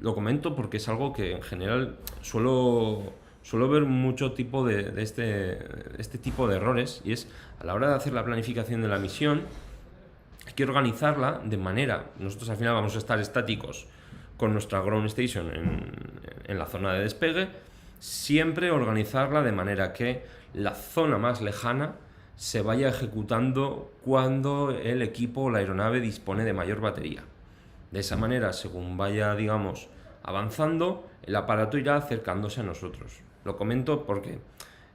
A: Lo comento porque es algo que en general suelo ver mucho tipo de este tipo de errores, y es a la hora de hacer la planificación de la misión hay que organizarla de manera, nosotros al final vamos a estar estáticos con nuestra ground station en la zona de despegue, siempre organizarla de manera que la zona más lejana se vaya ejecutando cuando el equipo o la aeronave dispone de mayor batería. De esa manera, según vaya, digamos, avanzando, el aparato irá acercándose a nosotros. Lo comento porque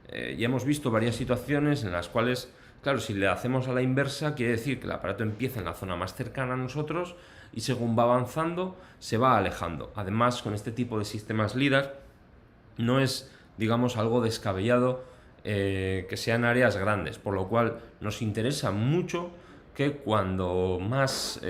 A: ya hemos visto varias situaciones en las cuales, claro, si le hacemos a la inversa, quiere decir que el aparato empieza en la zona más cercana a nosotros y según va avanzando, se va alejando. Además, con este tipo de sistemas LiDAR, no es, digamos, algo descabellado que sean áreas grandes, por lo cual nos interesa mucho que cuando más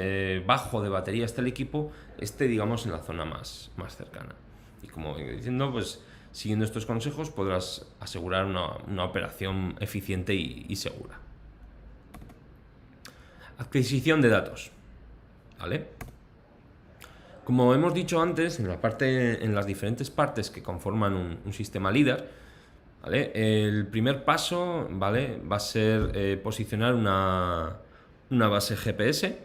A: bajo de batería esté el equipo, esté, digamos, en la zona más cercana. Y como vengo diciendo, pues siguiendo estos consejos podrás asegurar una operación eficiente y segura. Adquisición de datos, ¿vale? Como hemos dicho antes, en las diferentes partes que conforman un sistema LiDAR, ¿vale? El primer paso, ¿vale?, va a ser posicionar una base GPS.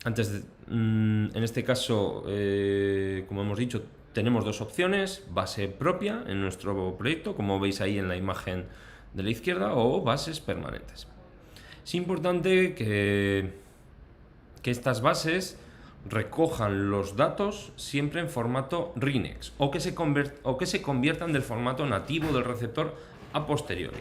A: En este caso, como hemos dicho, tenemos dos opciones: base propia en nuestro proyecto, como veis ahí en la imagen de la izquierda, o bases permanentes. Es importante que estas bases recojan los datos siempre en formato RINEX o que se conviertan del formato nativo del receptor a posteriori.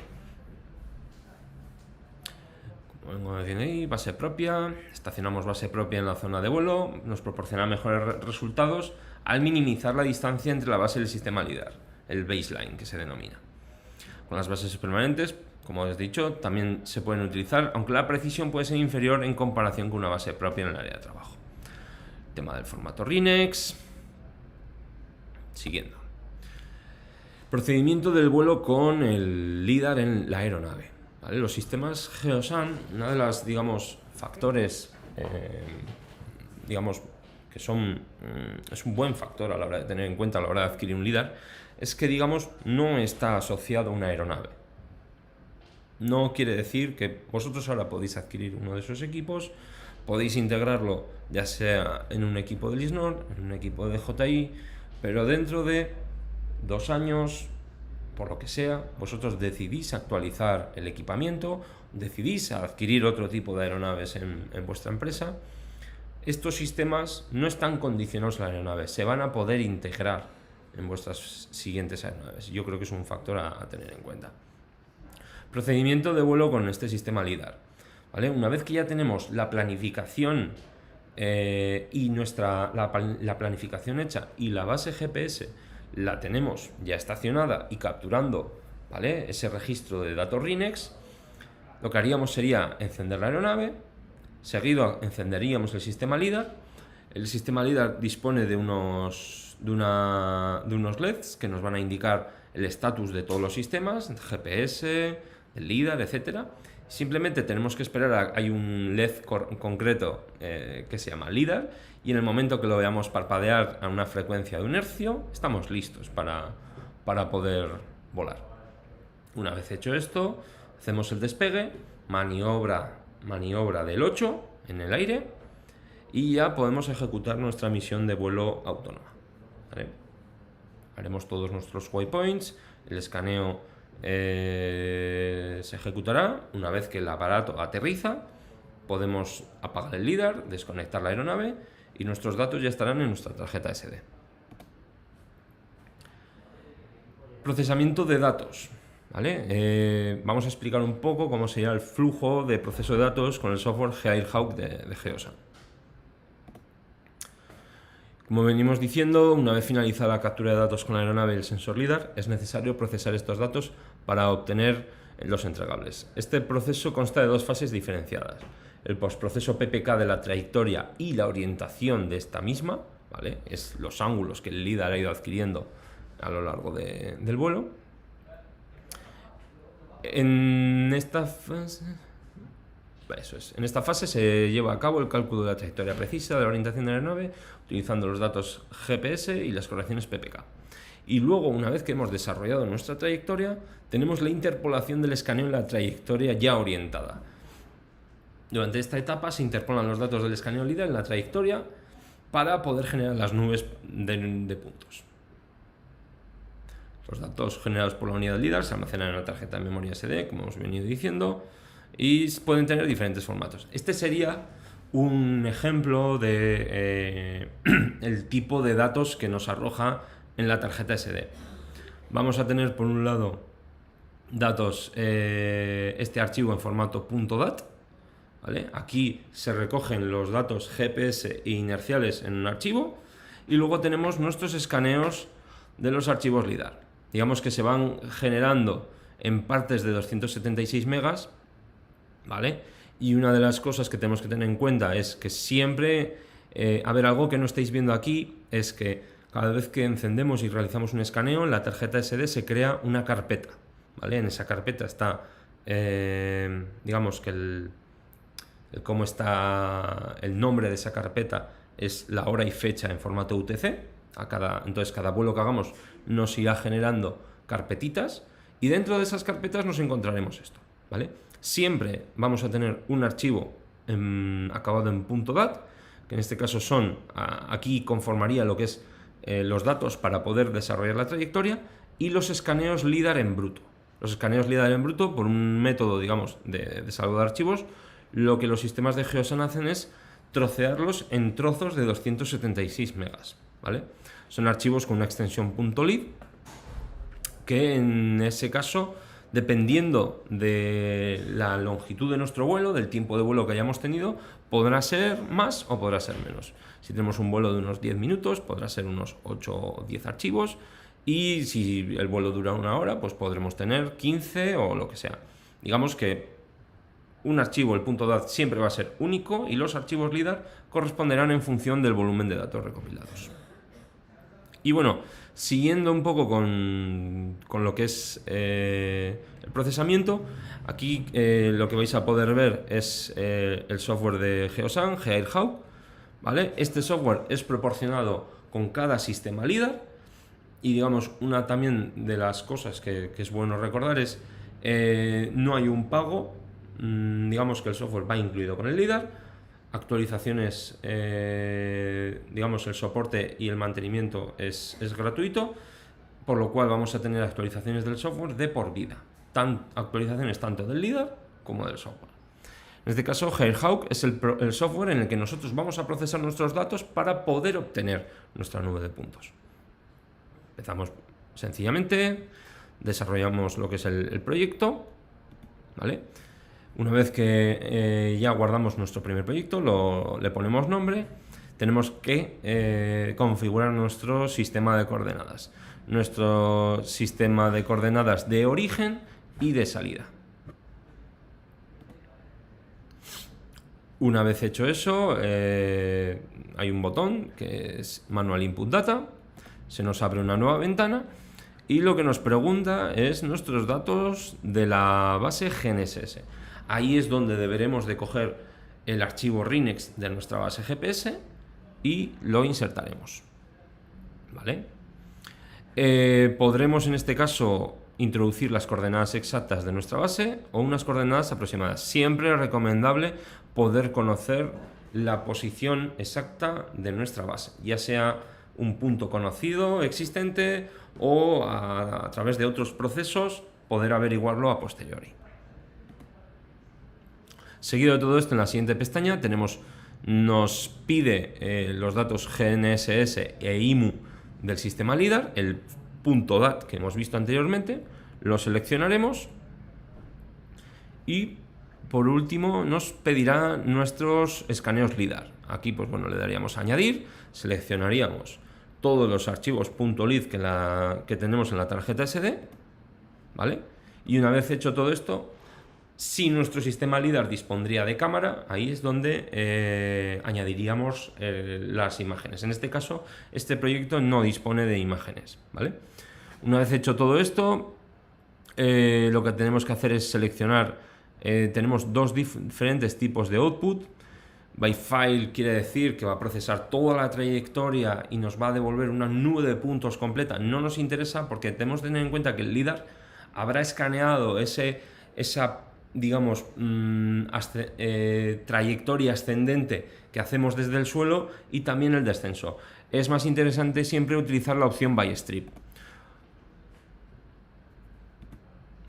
A: Como vengo diciendo ahí, base propia, estacionamos base propia en la zona de vuelo, nos proporciona mejores resultados al minimizar la distancia entre la base y el sistema LiDAR, el baseline que se denomina. Con las bases permanentes, como os he dicho, también se pueden utilizar, aunque la precisión puede ser inferior en comparación con una base propia en el área de trabajo. Tema del formato RINEX. Siguiendo. Procedimiento del vuelo con el LiDAR en la aeronave, ¿vale? Los sistemas GEOSAN, una de las, digamos, factores, digamos, que son, es un buen factor a la hora de tener en cuenta a la hora de adquirir un LiDAR, es que, digamos, no está asociado a una aeronave. No quiere decir que vosotros ahora podéis adquirir uno de esos equipos, podéis integrarlo ya sea en un equipo de LISNOR, en un equipo de DJI, pero dentro de 2 años, por lo que sea, vosotros decidís actualizar el equipamiento, decidís adquirir otro tipo de aeronaves en vuestra empresa. Estos sistemas no están condicionados a la aeronave, se van a poder integrar en vuestras siguientes aeronaves. Yo creo que es un factor a tener en cuenta. Procedimiento de vuelo con este sistema LiDAR, ¿vale? Una vez que ya tenemos la planificación y la planificación hecha y la base GPS la tenemos ya estacionada y capturando, ¿vale?, ese registro de datos RINEX, lo que haríamos sería encender la aeronave, seguido encenderíamos el sistema LiDAR. El sistema LiDAR dispone de unos LEDs que nos van a indicar el estatus de todos los sistemas, GPS, el LiDAR, etcétera. Simplemente tenemos que esperar hay un LED concreto que se llama LiDAR, y en el momento que lo veamos parpadear a una frecuencia de 1 hercio, estamos listos para poder volar. Una vez hecho esto, hacemos el despegue, maniobra del 8 en el aire, y ya podemos ejecutar nuestra misión de vuelo autónoma, ¿vale? Haremos todos nuestros waypoints, el escaneo se ejecutará. Una vez que el aparato aterriza, podemos apagar el LiDAR, desconectar la aeronave y nuestros datos ya estarán en nuestra tarjeta SD. Procesamiento de datos, ¿vale? Vamos a explicar un poco cómo sería el flujo de proceso de datos con el software GeoAirHawk de GEOSAN. Como venimos diciendo, una vez finalizada la captura de datos con la aeronave y el sensor LiDAR, es necesario procesar estos datos para obtener los entregables. Este proceso consta de dos fases diferenciadas: el postproceso PPK de la trayectoria y la orientación de esta misma, ¿vale? Es los ángulos que el LiDAR ha ido adquiriendo a lo largo del vuelo. En esta fase se lleva a cabo el cálculo de la trayectoria precisa de la orientación de la aeronave utilizando los datos GPS y las correcciones PPK. Y luego, una vez que hemos desarrollado nuestra trayectoria, tenemos la interpolación del escaneo en la trayectoria ya orientada. Durante esta etapa se interpolan los datos del escaneo LiDAR en la trayectoria para poder generar las nubes de puntos. Los datos generados por la unidad LiDAR se almacenan en la tarjeta de memoria SD, como hemos venido diciendo, y pueden tener diferentes formatos. Este sería un ejemplo de el tipo de datos que nos arroja en la tarjeta SD. Vamos a tener, por un lado, datos, este archivo en formato .dat, ¿vale? Aquí se recogen los datos GPS e inerciales en un archivo, y luego tenemos nuestros escaneos de los archivos LiDAR. Digamos que se van generando en partes de 276 megas, ¿vale? Y una de las cosas que tenemos que tener en cuenta es que siempre, algo que no estáis viendo aquí es que cada vez que encendemos y realizamos un escaneo, en la tarjeta SD se crea una carpeta, ¿vale? En esa carpeta está, digamos que cómo está el nombre de esa carpeta es la hora y fecha en formato UTC. Entonces cada vuelo que hagamos nos irá generando carpetitas, y dentro de esas carpetas nos encontraremos esto, ¿vale? Siempre vamos a tener un archivo acabado en .dat, que en este caso aquí conformaría lo que es los datos para poder desarrollar la trayectoria, y los escaneos LiDAR en bruto. Los escaneos LiDAR en bruto, por un método, digamos, de saldo de archivos, lo que los sistemas de Geosan hacen es trocearlos en trozos de 276 megas, ¿vale? Son archivos con una extensión .lib, que en ese caso, dependiendo de la longitud de nuestro vuelo, del tiempo de vuelo que hayamos tenido, podrá ser más o podrá ser menos. Si tenemos un vuelo de unos 10 minutos, podrá ser unos 8 o 10 archivos, y si el vuelo dura una hora, pues podremos tener 15 o lo que sea. Digamos que un archivo, el .dat, siempre va a ser único, y los archivos LiDAR corresponderán en función del volumen de datos recopilados. Y bueno, siguiendo un poco con lo que es el procesamiento, aquí lo que vais a poder ver es el software de Geosan, GeoAirHawk, ¿vale? Este software es proporcionado con cada sistema LiDAR, y digamos, una también de las cosas que es bueno recordar es no hay un pago, digamos que el software va incluido con el LiDAR. Actualizaciones, digamos, el soporte y el mantenimiento es gratuito, por lo cual vamos a tener actualizaciones del software de por vida, actualizaciones tanto del LiDAR como del software. En este caso, GeoAirHawk es el software en el que nosotros vamos a procesar nuestros datos para poder obtener nuestra nube de puntos. Empezamos sencillamente, desarrollamos lo que es el proyecto, ¿vale? Una vez que ya guardamos nuestro primer proyecto, le ponemos nombre, tenemos que configurar nuestro sistema de coordenadas. Nuestro sistema de coordenadas de origen y de salida. Una vez hecho eso, hay un botón que es Manual Input Data, se nos abre una nueva ventana, y lo que nos pregunta es nuestros datos de la base GNSS. Ahí es donde deberemos de coger el archivo RINEX de nuestra base GPS y lo insertaremos, ¿vale? Podremos en este caso introducir las coordenadas exactas de nuestra base o unas coordenadas aproximadas. Siempre es recomendable poder conocer la posición exacta de nuestra base, ya sea un punto conocido, existente, o a través de otros procesos poder averiguarlo a posteriori. Seguido de todo esto, en la siguiente pestaña nos pide los datos GNSS e IMU del sistema LiDAR, el .dat que hemos visto anteriormente, lo seleccionaremos, y por último nos pedirá nuestros escaneos LiDAR. Aquí pues bueno, le daríamos a añadir, seleccionaríamos todos los archivos .lid que tenemos en la tarjeta SD, ¿vale? Y una vez hecho todo esto, si nuestro sistema LiDAR dispondría de cámara, ahí es donde añadiríamos las imágenes. En este caso, este proyecto no dispone de imágenes, ¿vale? Una vez hecho todo esto, lo que tenemos que hacer es seleccionar, tenemos dos diferentes tipos de output. By file quiere decir que va a procesar toda la trayectoria y nos va a devolver una nube de puntos completa. No nos interesa porque tenemos que tener en cuenta que el LiDAR habrá escaneado esa digamos, trayectoria ascendente que hacemos desde el suelo y también el descenso. Es más interesante siempre utilizar la opción by strip.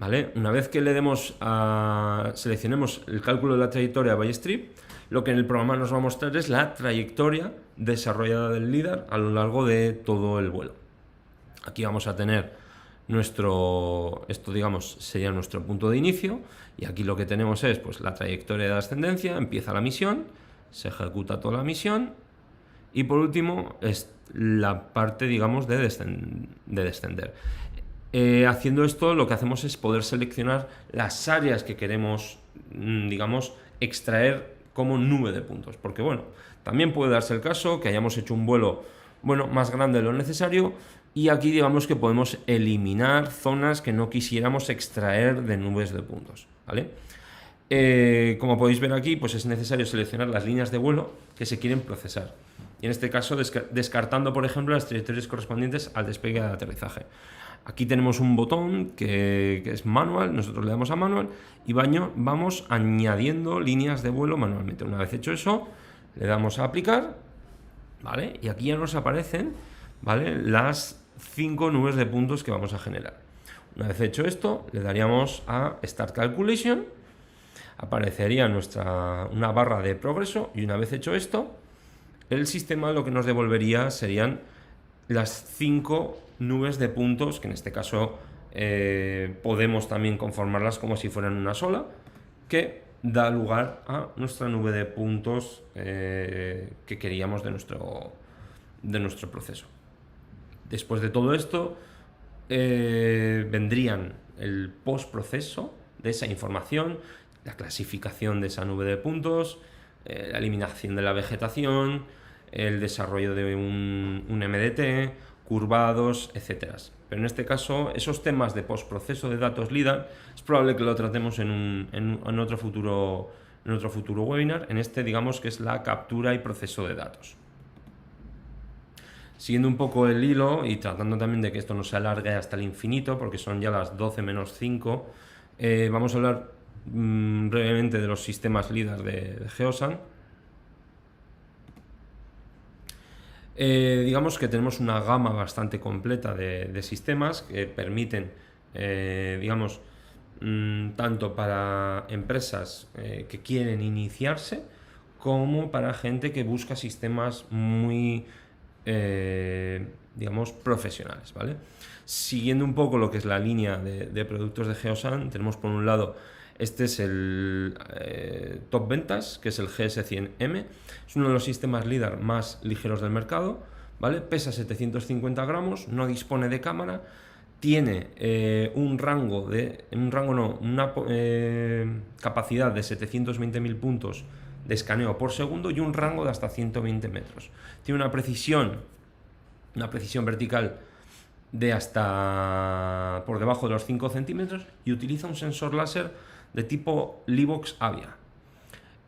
A: ¿Vale? Una vez que le demos seleccionemos el cálculo de la trayectoria by strip, lo que en el programa nos va a mostrar es la trayectoria desarrollada del LiDAR a lo largo de todo el vuelo. Aquí vamos a tener esto digamos sería nuestro punto de inicio, y aquí lo que tenemos es pues la trayectoria de ascendencia, empieza la misión, se ejecuta toda la misión y por último es la parte digamos de descender. Haciendo esto lo que hacemos es poder seleccionar las áreas que queremos digamos extraer como nube de puntos, porque bueno, también puede darse el caso que hayamos hecho un vuelo más grande de lo necesario y aquí digamos que podemos eliminar zonas que no quisiéramos extraer de nubes de puntos, ¿vale? Como podéis ver aquí, pues es necesario seleccionar las líneas de vuelo que se quieren procesar y en este caso descartando por ejemplo las trayectorias correspondientes al despegue de aterrizaje. Aquí tenemos un botón que es manual, nosotros le damos a manual y vamos añadiendo líneas de vuelo manualmente. Una vez hecho eso, le damos a aplicar, ¿vale? Y aquí ya nos aparecen, ¿vale?, las 5 nubes de puntos que vamos a generar. Una vez hecho esto, le daríamos a Start Calculation, aparecería una barra de progreso y una vez hecho esto, el sistema lo que nos devolvería serían las 5 nubes de puntos, que en este caso podemos también conformarlas como si fueran una sola, que da lugar a nuestra nube de puntos que queríamos de nuestro proceso. Después de todo esto vendrían el postproceso de esa información, la clasificación de esa nube de puntos, la eliminación de la vegetación, el desarrollo de un MDT, curvados, etc. Pero en este caso, esos temas de postproceso de datos LiDAR es probable que lo tratemos en otro futuro webinar. En este digamos que es la captura y proceso de datos. Siguiendo un poco el hilo y tratando también de que esto no se alargue hasta el infinito, porque son ya las 12 menos 5, vamos a hablar brevemente de los sistemas LiDAR de Geosan. Digamos que tenemos una gama bastante completa de sistemas que permiten, digamos, tanto para empresas que quieren iniciarse como para gente que busca sistemas muy, digamos, profesionales, ¿vale? Siguiendo un poco lo que es la línea de productos de Geosan, tenemos por un lado, este es el top ventas, que es el GS100M, es uno de los sistemas LiDAR más ligeros del mercado, ¿vale? Pesa 750 gramos, no dispone de cámara, tiene una capacidad de 720.000 puntos de escaneo por segundo y un rango de hasta 120 metros. Tiene una precisión vertical de hasta por debajo de los 5 centímetros y utiliza un sensor láser de tipo Livox Avia.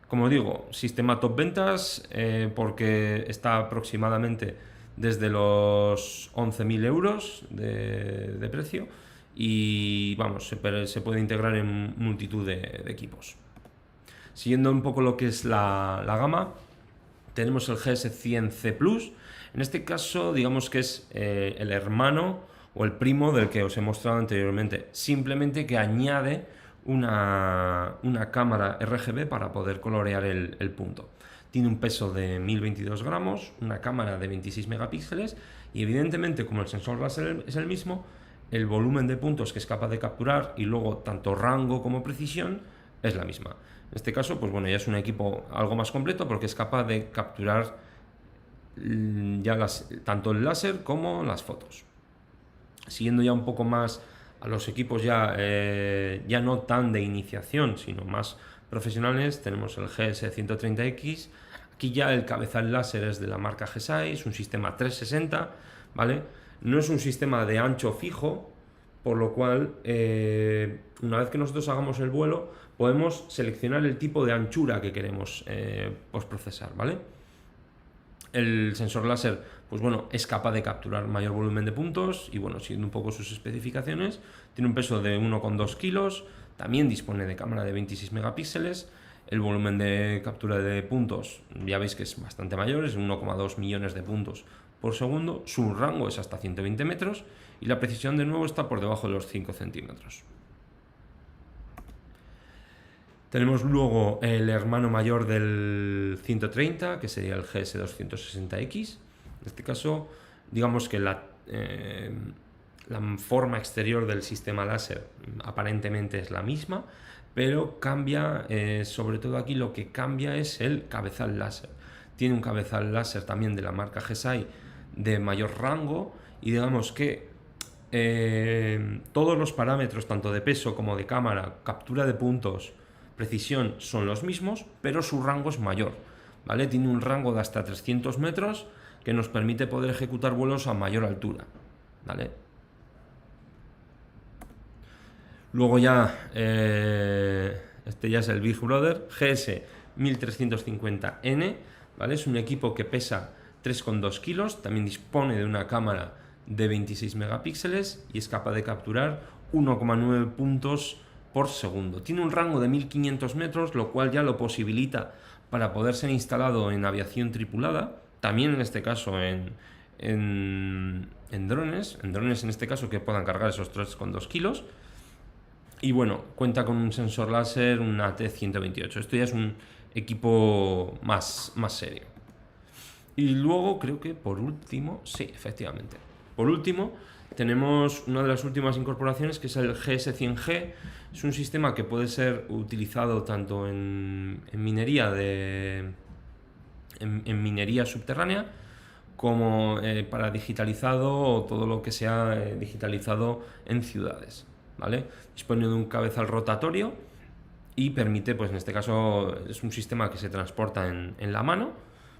A: Como digo, sistema top ventas porque está aproximadamente desde los 11.000 euros de precio y vamos, se puede integrar en multitud de equipos. Siguiendo un poco lo que es la gama, tenemos el GS100C Plus. En este caso, digamos que es el hermano o el primo del que os he mostrado anteriormente, simplemente que añade una cámara RGB para poder colorear el punto. Tiene un peso de 1022 gramos, una cámara de 26 megapíxeles y evidentemente, como el sensor láser es el mismo, el volumen de puntos que es capaz de capturar y luego tanto rango como precisión es la misma. En este caso, pues bueno, ya es un equipo algo más completo porque es capaz de capturar ya tanto el láser como las fotos. Siguiendo ya un poco más a los equipos ya no tan de iniciación, sino más profesionales, tenemos el GS130X. Aquí ya el cabezal láser es de la marca GESAI, es un sistema 360, ¿vale? No es un sistema de ancho fijo, por lo cual una vez que nosotros hagamos el vuelo podemos seleccionar el tipo de anchura que queremos postprocesar, ¿vale? El sensor láser, pues bueno, es capaz de capturar mayor volumen de puntos y bueno, siguiendo un poco sus especificaciones, tiene un peso de 1,2 kilos, también dispone de cámara de 26 megapíxeles, el volumen de captura de puntos ya veis que es bastante mayor, es 1,2 millones de puntos por segundo, su rango es hasta 120 metros y la precisión de nuevo está por debajo de los 5 centímetros. Tenemos luego el hermano mayor del 130, que sería el GS260X. En este caso, digamos que la forma exterior del sistema láser aparentemente es la misma, pero cambia, sobre todo aquí lo que cambia es el cabezal láser. Tiene un cabezal láser también de la marca GESAI de mayor rango y digamos que todos los parámetros, tanto de peso como de cámara, captura de puntos, precisión, son los mismos, pero su rango es mayor, ¿vale? Tiene un rango de hasta 300 metros que nos permite poder ejecutar vuelos a mayor altura, ¿vale? Luego ya, este ya es el Big Brother GS 1350N, ¿vale? Es un equipo que pesa 3,2 kilos, también dispone de una cámara de 26 megapíxeles y es capaz de capturar 1,9 puntos por segundo. Tiene un rango de 1500 metros, lo cual ya lo posibilita para poder ser instalado en aviación tripulada, también en este caso en drones en este caso que puedan cargar esos 3,2 kilos. Y bueno, cuenta con un sensor láser, un AT128. Esto ya es un equipo más serio. Y luego creo que por último, sí, efectivamente. Por último, tenemos una de las últimas incorporaciones que es el GS100G. Es un sistema que puede ser utilizado tanto en minería en minería subterránea como para digitalizado o todo lo que sea digitalizado en ciudades, ¿vale? Dispone de un cabezal rotatorio y permite, pues en este caso es un sistema que se transporta en la mano,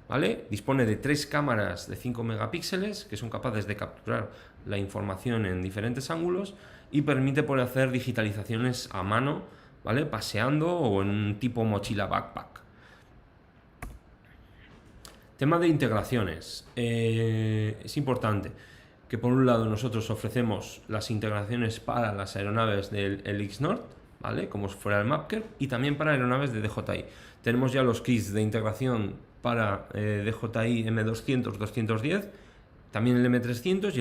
A: ¿vale? Dispone de 3 cámaras de 5 megapíxeles que son capaces de capturar la información en diferentes ángulos y permite poder hacer digitalizaciones a mano, ¿vale? Paseando o en un tipo mochila backpack. Tema de integraciones. Es importante que por un lado nosotros ofrecemos las integraciones para las aeronaves del X-Nord, ¿vale? Como si fuera el Mapker, y también para aeronaves de DJI. Tenemos ya los kits de integración para DJI M200, 210, también el M300 y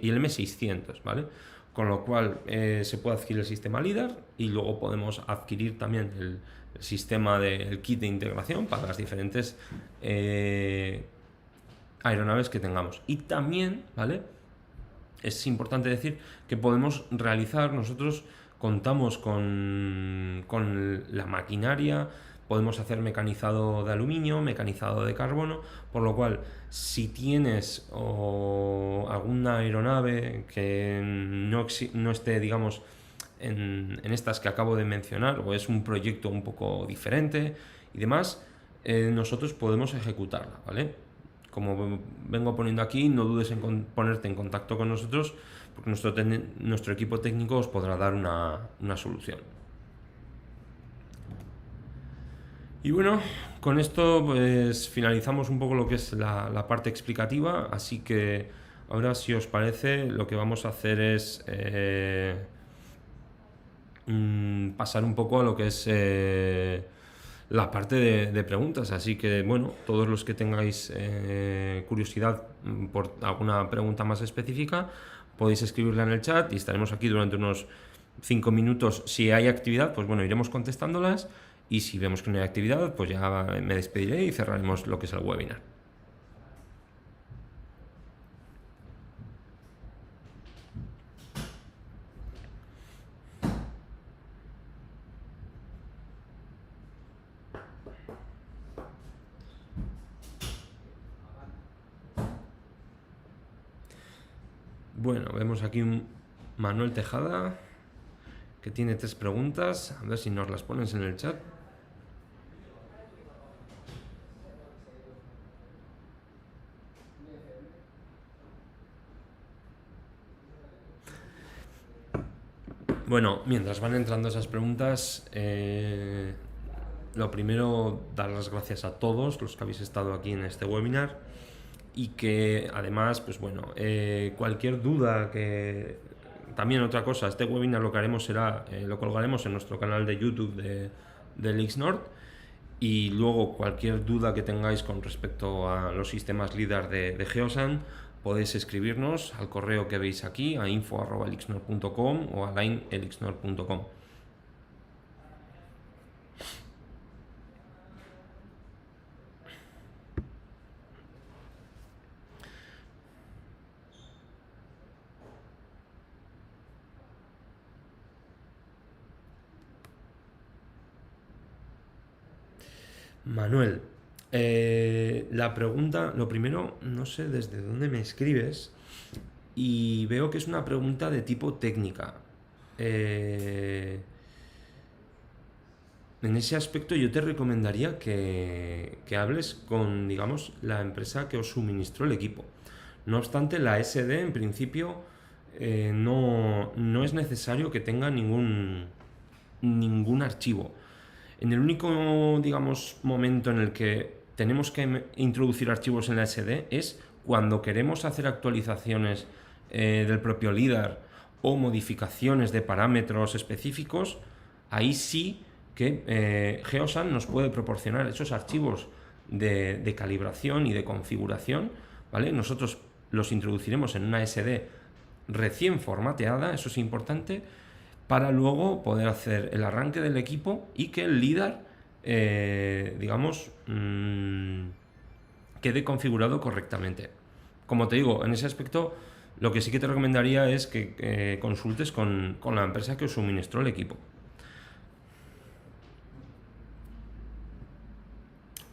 A: el M600, ¿vale? Con lo cual se puede adquirir el sistema LiDAR y luego podemos adquirir también el sistema del kit de integración para las diferentes aeronaves que tengamos. Y también, ¿vale? Es importante decir que podemos realizar, nosotros contamos con la maquinaria, podemos hacer mecanizado de aluminio, mecanizado de carbono, por lo cual si tienes alguna aeronave que no esté, digamos, en estas que acabo de mencionar, o es un proyecto un poco diferente y demás, nosotros podemos ejecutarla, ¿vale? Como vengo poniendo aquí, no dudes en ponerte en contacto con nosotros porque nuestro equipo técnico os podrá dar una solución. Y bueno, con esto pues finalizamos un poco lo que es la parte explicativa, así que ahora si os parece lo que vamos a hacer es pasar un poco a lo que es la parte de preguntas, así que bueno, todos los que tengáis curiosidad por alguna pregunta más específica podéis escribirla en el chat y estaremos aquí durante unos 5 minutos. Si hay actividad, pues bueno, iremos contestándolas y si vemos que no hay actividad, pues ya me despediré y cerraremos lo que es el webinar. Bueno, vemos aquí un Manuel Tejada que tiene 3 preguntas. A ver si nos las pones en el chat. Bueno, mientras van entrando esas preguntas, lo primero, dar las gracias a todos los que habéis estado aquí en este webinar y que además, pues bueno, cualquier duda que... También otra cosa, este webinar lo que haremos será, lo colgaremos en nuestro canal de YouTube de Lixnord, y luego cualquier duda que tengáis con respecto a los sistemas LIDAR de Geosan, podéis escribirnos al correo que veis aquí, a info@lixnord.com o a line@lixnord.com. Manuel, la pregunta, lo primero, no sé desde dónde me escribes y veo que es una pregunta de tipo técnica. En ese aspecto yo te recomendaría que hables con, digamos, la empresa que os suministró el equipo. No obstante, la SD en principio no es necesario que tenga ningún archivo. En el único, digamos, momento en el que tenemos que introducir archivos en la SD es cuando queremos hacer actualizaciones del propio LIDAR o modificaciones de parámetros específicos. Ahí sí que Geosan nos puede proporcionar esos archivos de calibración y de configuración, ¿vale? Nosotros los introduciremos en una SD recién formateada, eso es importante, para luego poder hacer el arranque del equipo y que el LIDAR, digamos, quede configurado correctamente. Como te digo, en ese aspecto, lo que sí que te recomendaría es que consultes con la empresa que os suministró el equipo.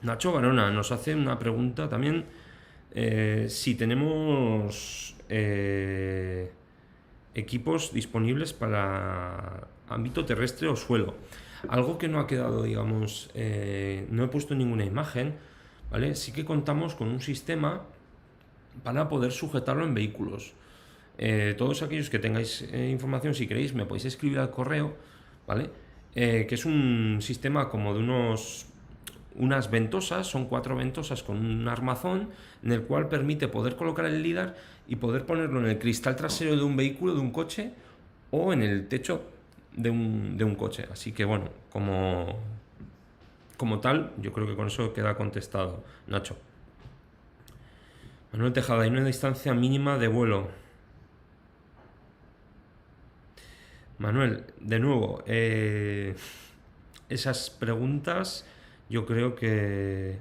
A: Nacho Barona nos hace una pregunta también, si tenemos equipos disponibles para ámbito terrestre o suelo. Algo que no ha quedado, digamos, no he puesto ninguna imagen, ¿vale? Sí que contamos con un sistema para poder sujetarlo en vehículos. Todos aquellos que tengáis información, si queréis, me podéis escribir al correo, ¿vale? Que es un sistema como de unas ventosas, son 4 ventosas con un armazón en el cual permite poder colocar el LIDAR y poder ponerlo en el cristal trasero de un vehículo, de un coche, o en el techo de un coche. Así que bueno, como tal, yo creo que con eso queda contestado, Nacho. Manuel Tejada, hay una distancia mínima de vuelo. Manuel, de nuevo, esas preguntas yo creo que...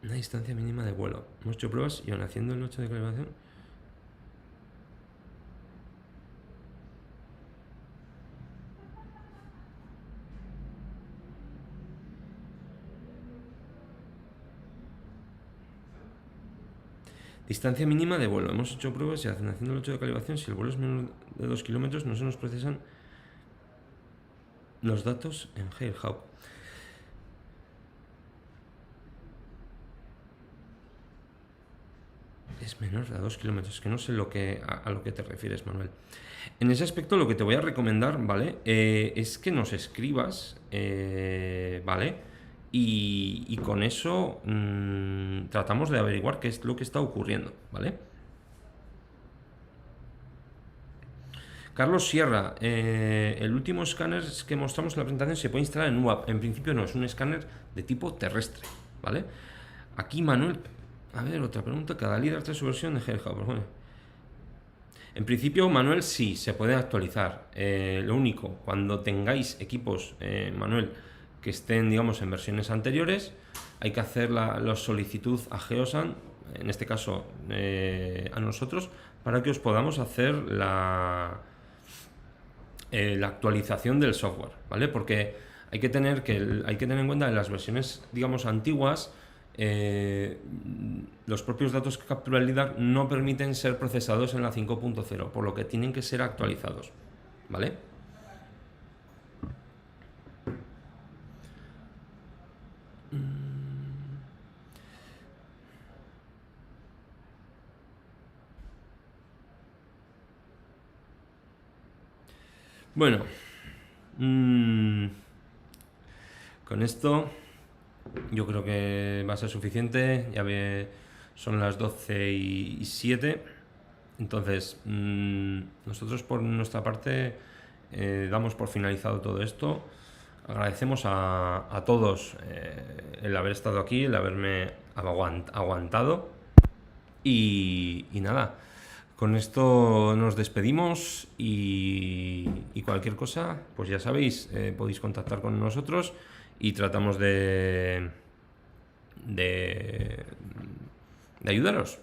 A: Una distancia mínima de vuelo. Hemos hecho pruebas y aún haciendo el noche de calibración. Distancia mínima de vuelo. Hemos hecho pruebas y haciendo el 8 de calibración, si el vuelo es menos de 2 kilómetros, no se nos procesan los datos en Airhub. Es menor a 2 kilómetros, que no sé a lo que te refieres, Manuel. En ese aspecto lo que te voy a recomendar, ¿vale? Es que nos escribas, ¿vale? Y con eso tratamos de averiguar qué es lo que está ocurriendo, ¿vale? Carlos Sierra, el último escáner que mostramos en la presentación se puede instalar en UAP. En principio no, es un escáner de tipo terrestre, ¿vale? Aquí Manuel, a ver, otra pregunta, cada LIDAR trae su versión de Airhub. Bueno, en principio, Manuel, sí, se puede actualizar. Lo único, cuando tengáis equipos, Manuel, que estén, digamos, en versiones anteriores, hay que hacer la solicitud a Geosan, en este caso a nosotros, para que os podamos hacer la actualización del software, ¿vale? Porque hay que tener en cuenta que en las versiones, digamos, antiguas, los propios datos que captura el LiDAR no permiten ser procesados en la 5.0, por lo que tienen que ser actualizados, ¿vale? Bueno, con esto yo creo que va a ser suficiente. Son las 12:07. Entonces, nosotros por nuestra parte damos por finalizado todo esto. Agradecemos a todos el haber estado aquí, el haberme aguantado. Y nada, con esto nos despedimos y cualquier cosa, pues ya sabéis, podéis contactar con nosotros y tratamos de ayudaros.